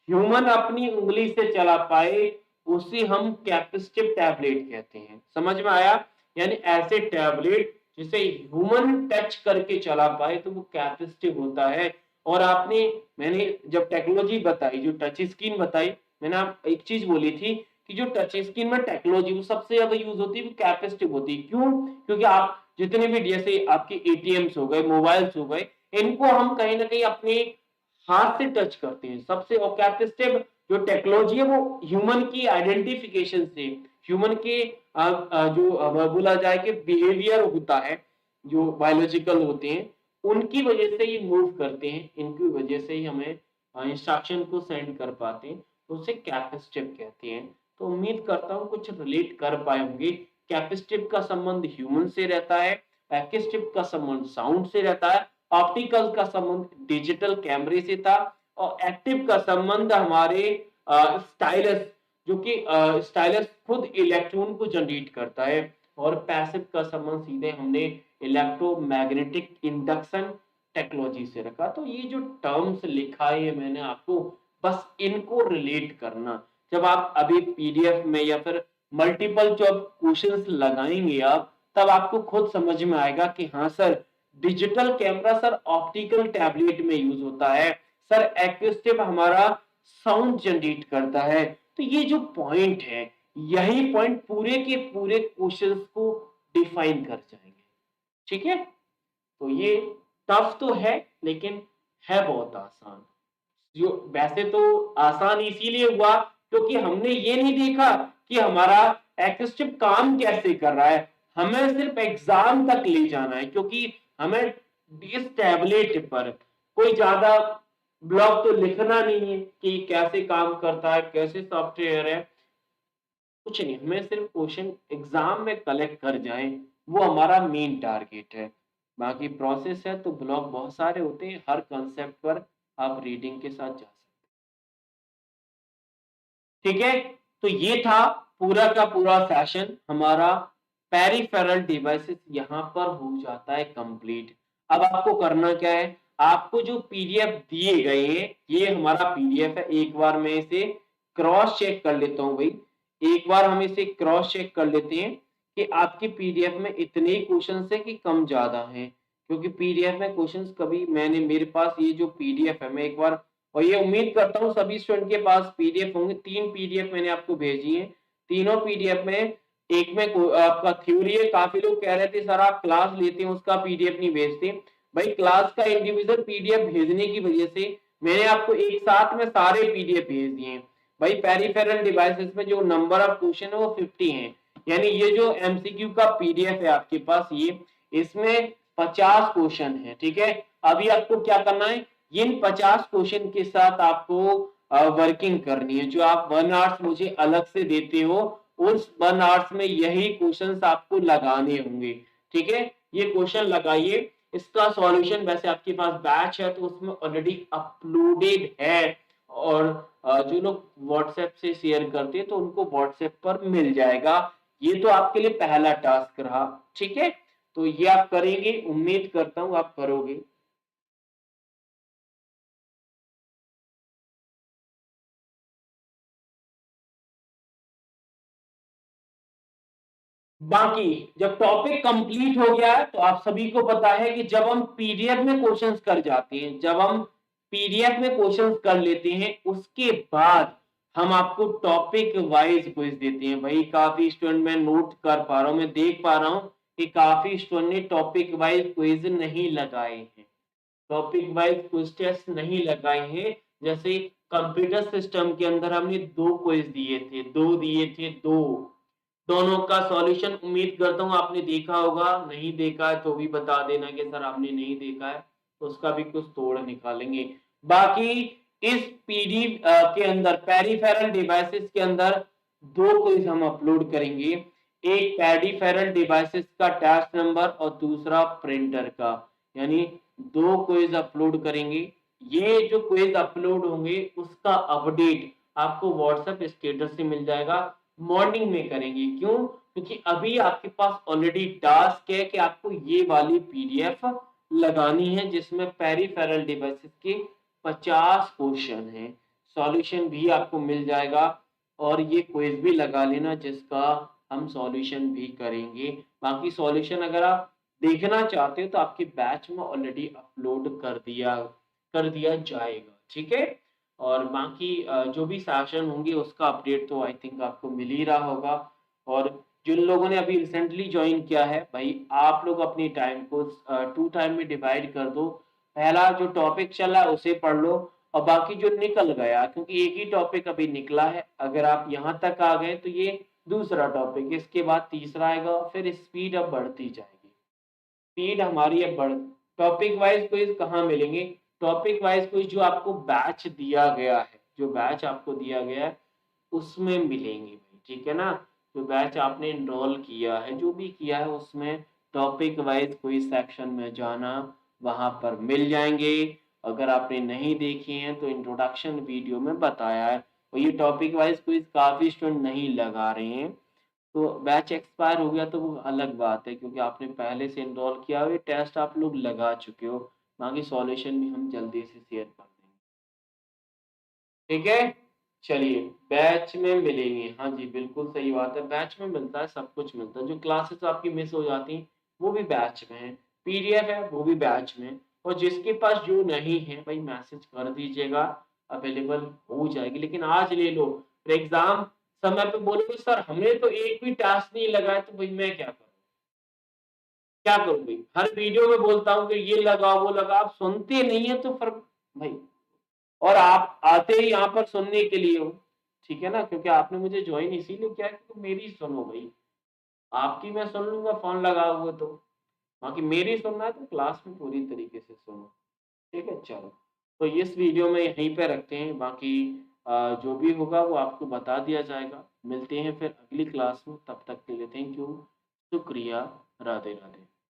ह्यूमन अपनी उंगली से चला पाए, उसे हम कैपेसिटिव टैबलेट कहते हैं। समझ में आया, यानी ऐसे टैबलेट जिसे ह्यूमन टच करके चला पाए तो वो कैपेसिटिव होता है। और आपने, मैंने जब टेक्नोलॉजी बताई, जो टच स्क्रीन बताई, मैंने आप एक चीज बोली थी कि जो टच स्क्रीन में टेक्नोलॉजी वो सबसे ज्यादा यूज होती है वो कैपेसिटिव होती है। क्यों, क्योंकि आप जितने भी जैसे आपके एटीएम्स हो गए, मोबाइल्स हो गए, इनको हम कहीं ना कहीं अपने हाथ से टच करते हैं सबसे। और कैपेसिटिव जो टेक्नोलॉजी है वो ह्यूमन की आइडेंटिफिकेशन से, ह्यूमन के जो बोला जाए कि बिहेवियर होता है, जो बायोलॉजिकल होते हैं, उनकी वजह से ही मूव करते हैं, इनकी वजह से ही हमें इंस्ट्रक्शन को सेंड कर पाते हैं, तो उसे कैपेसिटिव कहते हैं। तो उम्मीद करता हूँ कुछ रिलेट कर पाए होंगे। कैपेसिटिव का संबंध ह्यूमन से रहता है, एक्टिव का संबंध साउंड से रहता है, ऑप्टिकल का संबंध डिजिटल कैमरे से था और एक्टिव का संबंध हमारे स्टाइलस जो कि स्टाइलस खुद इलेक्ट्रॉन को जनरेट करता है और पैसिव का संबंध सीधे हमने इलेक्ट्रोमैग्नेटिक इंडक्शन टेक्नोलॉजी से रखा। तो ये जो टर्म्स लिखा है मैंने आपको, बस इनको रिलेट करना। जब आप अभी पीडीएफ में या फिर मल्टीपल जब क्वेश्चंस लगाएंगे आप, तब आपको खुद समझ में आएगा कि हाँ sir, digital camera sir optical tablet में यूज होता है, सर एक्विस्टिव हमारा साउंड जनरेट करता है। तो ये जो पॉइंट है, यही पॉइंट पूरे के पूरे क्वेश्चंस को डिफाइन कर जाएंगे। ठीक है, तो ये टफ तो है लेकिन है बहुत आसान। जो वैसे तो आसान इसीलिए हुआ क्योंकि हमने ये नहीं देखा कि हमारा एक्स्टिव काम कैसे कर रहा है, हमें सिर्फ एग्जाम तक ले जाना है क्योंकि हमें इस टैबलेट पर कोई ज्यादा ब्लॉग तो लिखना नहीं है कि कैसे काम करता है, कैसे सॉफ्टवेयर है, कुछ नहीं, हमें सिर्फ क्वेश्चन एग्जाम में कलेक्ट कर जाए, वो हमारा मेन टारगेट है। बाकी प्रोसेस है तो ब्लॉग बहुत सारे होते हैं, हर कंसेप्ट पर आप रीडिंग के साथ जा सकते हैं। ठीक है, तो ये था पूरा का पूरा सेशन हमारा। पेरिफेरल डिवाइसेस यहाँ पर हो जाता है कंप्लीट। अब आपको करना क्या है, आपको जो पीडीएफ दिए गए हैं, ये हमारा पीडीएफ है, एक बार मैं इसे क्रॉस चेक कर लेता हूँ भाई। एक बार हम इसे क्रॉस चेक कर लेते हैं कि आपके पीडीएफ में इतने क्वेश्चन है कि कम ज्यादा हैं, क्योंकि पीडीएफ में क्वेश्चंस कभी मैंने मेरे पास ये जो पीडीएफ है, मैं एक बार, और ये उम्मीद करता हूँ सभी स्टूडेंट के पास पीडीएफ होंगे, 3 पीडीएफ मैंने आपको भेजी है। तीनों पीडीएफ में एक में आपका थ्योरी है, काफी लोग कह रहे थे सर आप क्लास लेते हैं उसका पीडीएफ नहीं भेजते। भाई क्लास का इंडिविजुअल पीडीएफ भेजने की वजह से मैंने आपको एक साथ में सारे पीडीएफ भेज दिए हैं। भाई पेरिफेरल डिवाइसेस में जो नंबर ऑफ क्वेश्चन है वो 50 है, यानी ये जो एमसीक्यू का पीडीएफ है आपके पास, ये इसमें 50 क्वेश्चन है। ठीक है, अभी आपको क्या करना है, इन 50 क्वेश्चन के साथ आपको वर्किंग करनी है। जो आप 1 आवर्स मुझे अलग से देते हो, उस 1 आवर्स में यही क्वेश्चंस आपको लगाने होंगे। ठीक है, ये क्वेश्चन लगाइए, इसका सॉल्यूशन वैसे आपके पास बैच है तो उसमें ऑलरेडी अपलोडेड है, और जो लोग व्हाट्सएप से शेयर करते हैं तो उनको व्हाट्सएप पर मिल जाएगा। ये तो आपके लिए पहला टास्क रहा। ठीक है, तो ये आप करेंगे, उम्मीद करता हूं आप करोगे। बाकी जब टॉपिक कंप्लीट हो गया है तो आप सभी को पता है कि जब हम पीडीएफ में क्वेश्चंस कर जाते हैं, जब हम पीडीएफ में क्वेश्चंस कर लेते हैं, उसके बाद हम आपको टॉपिक वाइज क्विज देते हैं। भाई काफी स्टूडेंट मैं नोट कर पा रहा हूं, मैं देख पा रहा हूं कि काफी स्टूडेंट ने टॉपिक वाइज क्विज नहीं लगाए हैं, टॉपिक वाइज क्विज टेस्ट नहीं लगाए हैं। जैसे कंप्यूटर सिस्टम के अंदर हमने 2 क्विज दिए थे, 2 दिए थे, 2, दोनों का सॉल्यूशन उम्मीद करता हूँ आपने देखा होगा, नहीं देखा है तो भी बता देना कि सर आपने नहीं देखा है, तो उसका भी कुछ तोड़ निकालेंगे। बाकी इस पीडी के अंदर पेरिफेरल डिवाइसेस के अंदर 2 क्विज हम अपलोड करेंगे, एक पेरिफेरल डिवाइसेस का टेस्ट नंबर और दूसरा प्रिंटर का, यानी 2 क्विज अपलोड करेंगे। ये जो क्विज अपलोड होंगे उसका अपडेट आपको व्हाट्सएप स्टेटस से मिल जाएगा, मॉर्निंग में करेंगे। क्यों? क्योंकि अभी आपके पास ऑलरेडी टास्क है कि आपको ये वाली पीडीएफ लगानी है जिसमें पेरिफेरल डिवाइसेस के 50 क्वेश्चन हैं, सॉल्यूशन भी आपको मिल जाएगा, और ये क्विज भी लगा लेना जिसका हम सॉल्यूशन भी करेंगे। बाकी सॉल्यूशन अगर आप देखना चाहते हो तो आपके बैच में ऑलरेडी अपलोड कर दिया जाएगा। ठीक है, और बाकी जो भी सेशन होंगे उसका अपडेट तो आई थिंक आपको मिल ही रहा होगा। और जिन लोगों ने अभी रिसेंटली ज्वाइन किया है, भाई आप लोग अपनी टाइम को 2 टाइम में डिवाइड कर दो। पहला जो टॉपिक चला है उसे पढ़ लो, और बाकी जो निकल गया, क्योंकि एक ही टॉपिक अभी निकला है, अगर आप यहाँ तक आ गए तो ये दूसरा टॉपिक, इसके बाद तीसरा आएगा, फिर स्पीड अब बढ़ती जाएगी। स्पीड हमारी अब बढ़, टॉपिक वाइज क्विज कहाँ मिलेंगे, टॉपिक वाइज क्विज जो आपको बैच दिया गया है, जो बैच आपको दिया गया है उसमें मिलेंगे भाई। ठीक है ना, जो बैच आपने एनरोल किया है, जो भी किया है उसमें टॉपिक वाइज़ क्विज़ सेक्शन में जाना, वहाँ पर मिल जाएँगे। अगर आपने नहीं देखे हैं तो इंट्रोडक्शन वीडियो में बताया है और ये टॉपिक वाइज़ क्विज़ काफ़ी स्टूडेंट नहीं लगा रहे हैं। तो बैच एक्सपायर हो गया तो वो अलग बात है क्योंकि आपने पहले से एनरोल किया हो, ये टेस्ट आप लोग लगा चुके हो। बाकी सॉल्यूशन भी हम जल्दी से शेयर कर देंगे। ठीक है? चलिए, बैच में मिलेंगे। हाँ जी, बिल्कुल सही बात है, बैच में मिलता है, सब कुछ मिलता है। जो क्लासेस आपकी मिस हो जाती हैं, वो भी बैच में है। पीडीएफ है, वो भी बैच में। और जिसके पास जो नहीं है, भई मैसेज कर दीजिएगा, अवेलेबल हो जाएगी। लेकिन आज ले लो, फिर एग्ज़ाम समय पे बोलोगे, "सर, हमें तो एक भी टास्क नहीं लगा है, तो भई मैं क्या करूँ?" क्या करूँ भई? हर वीडियो में बोलता हूँ कि ये लगाओ, वो लगाओ, आप सुनते नहीं हैं, तो फिर भई और आप आते ही यहाँ पर सुनने के लिए हो, ठीक है ना? क्योंकि आपने मुझे जॉइन इसीलिए किया है कि मेरी सुनो भई, आपकी मैं सुन लूँगा फ़ोन लगा हुआ तो, बाकी मेरी सुनना है तो क्लास में पूरी तरीके से सुनो, ठीक है? चलो, तो इस वीडियो में यहीं पे रखते हैं, बाकी जो भी होगा वो आपको बता दिया जाएगा। मिलते हैं फिर अगली क्लास में, तब तक के लिए थैंक यू, शुक्रिया, राधे-राधे।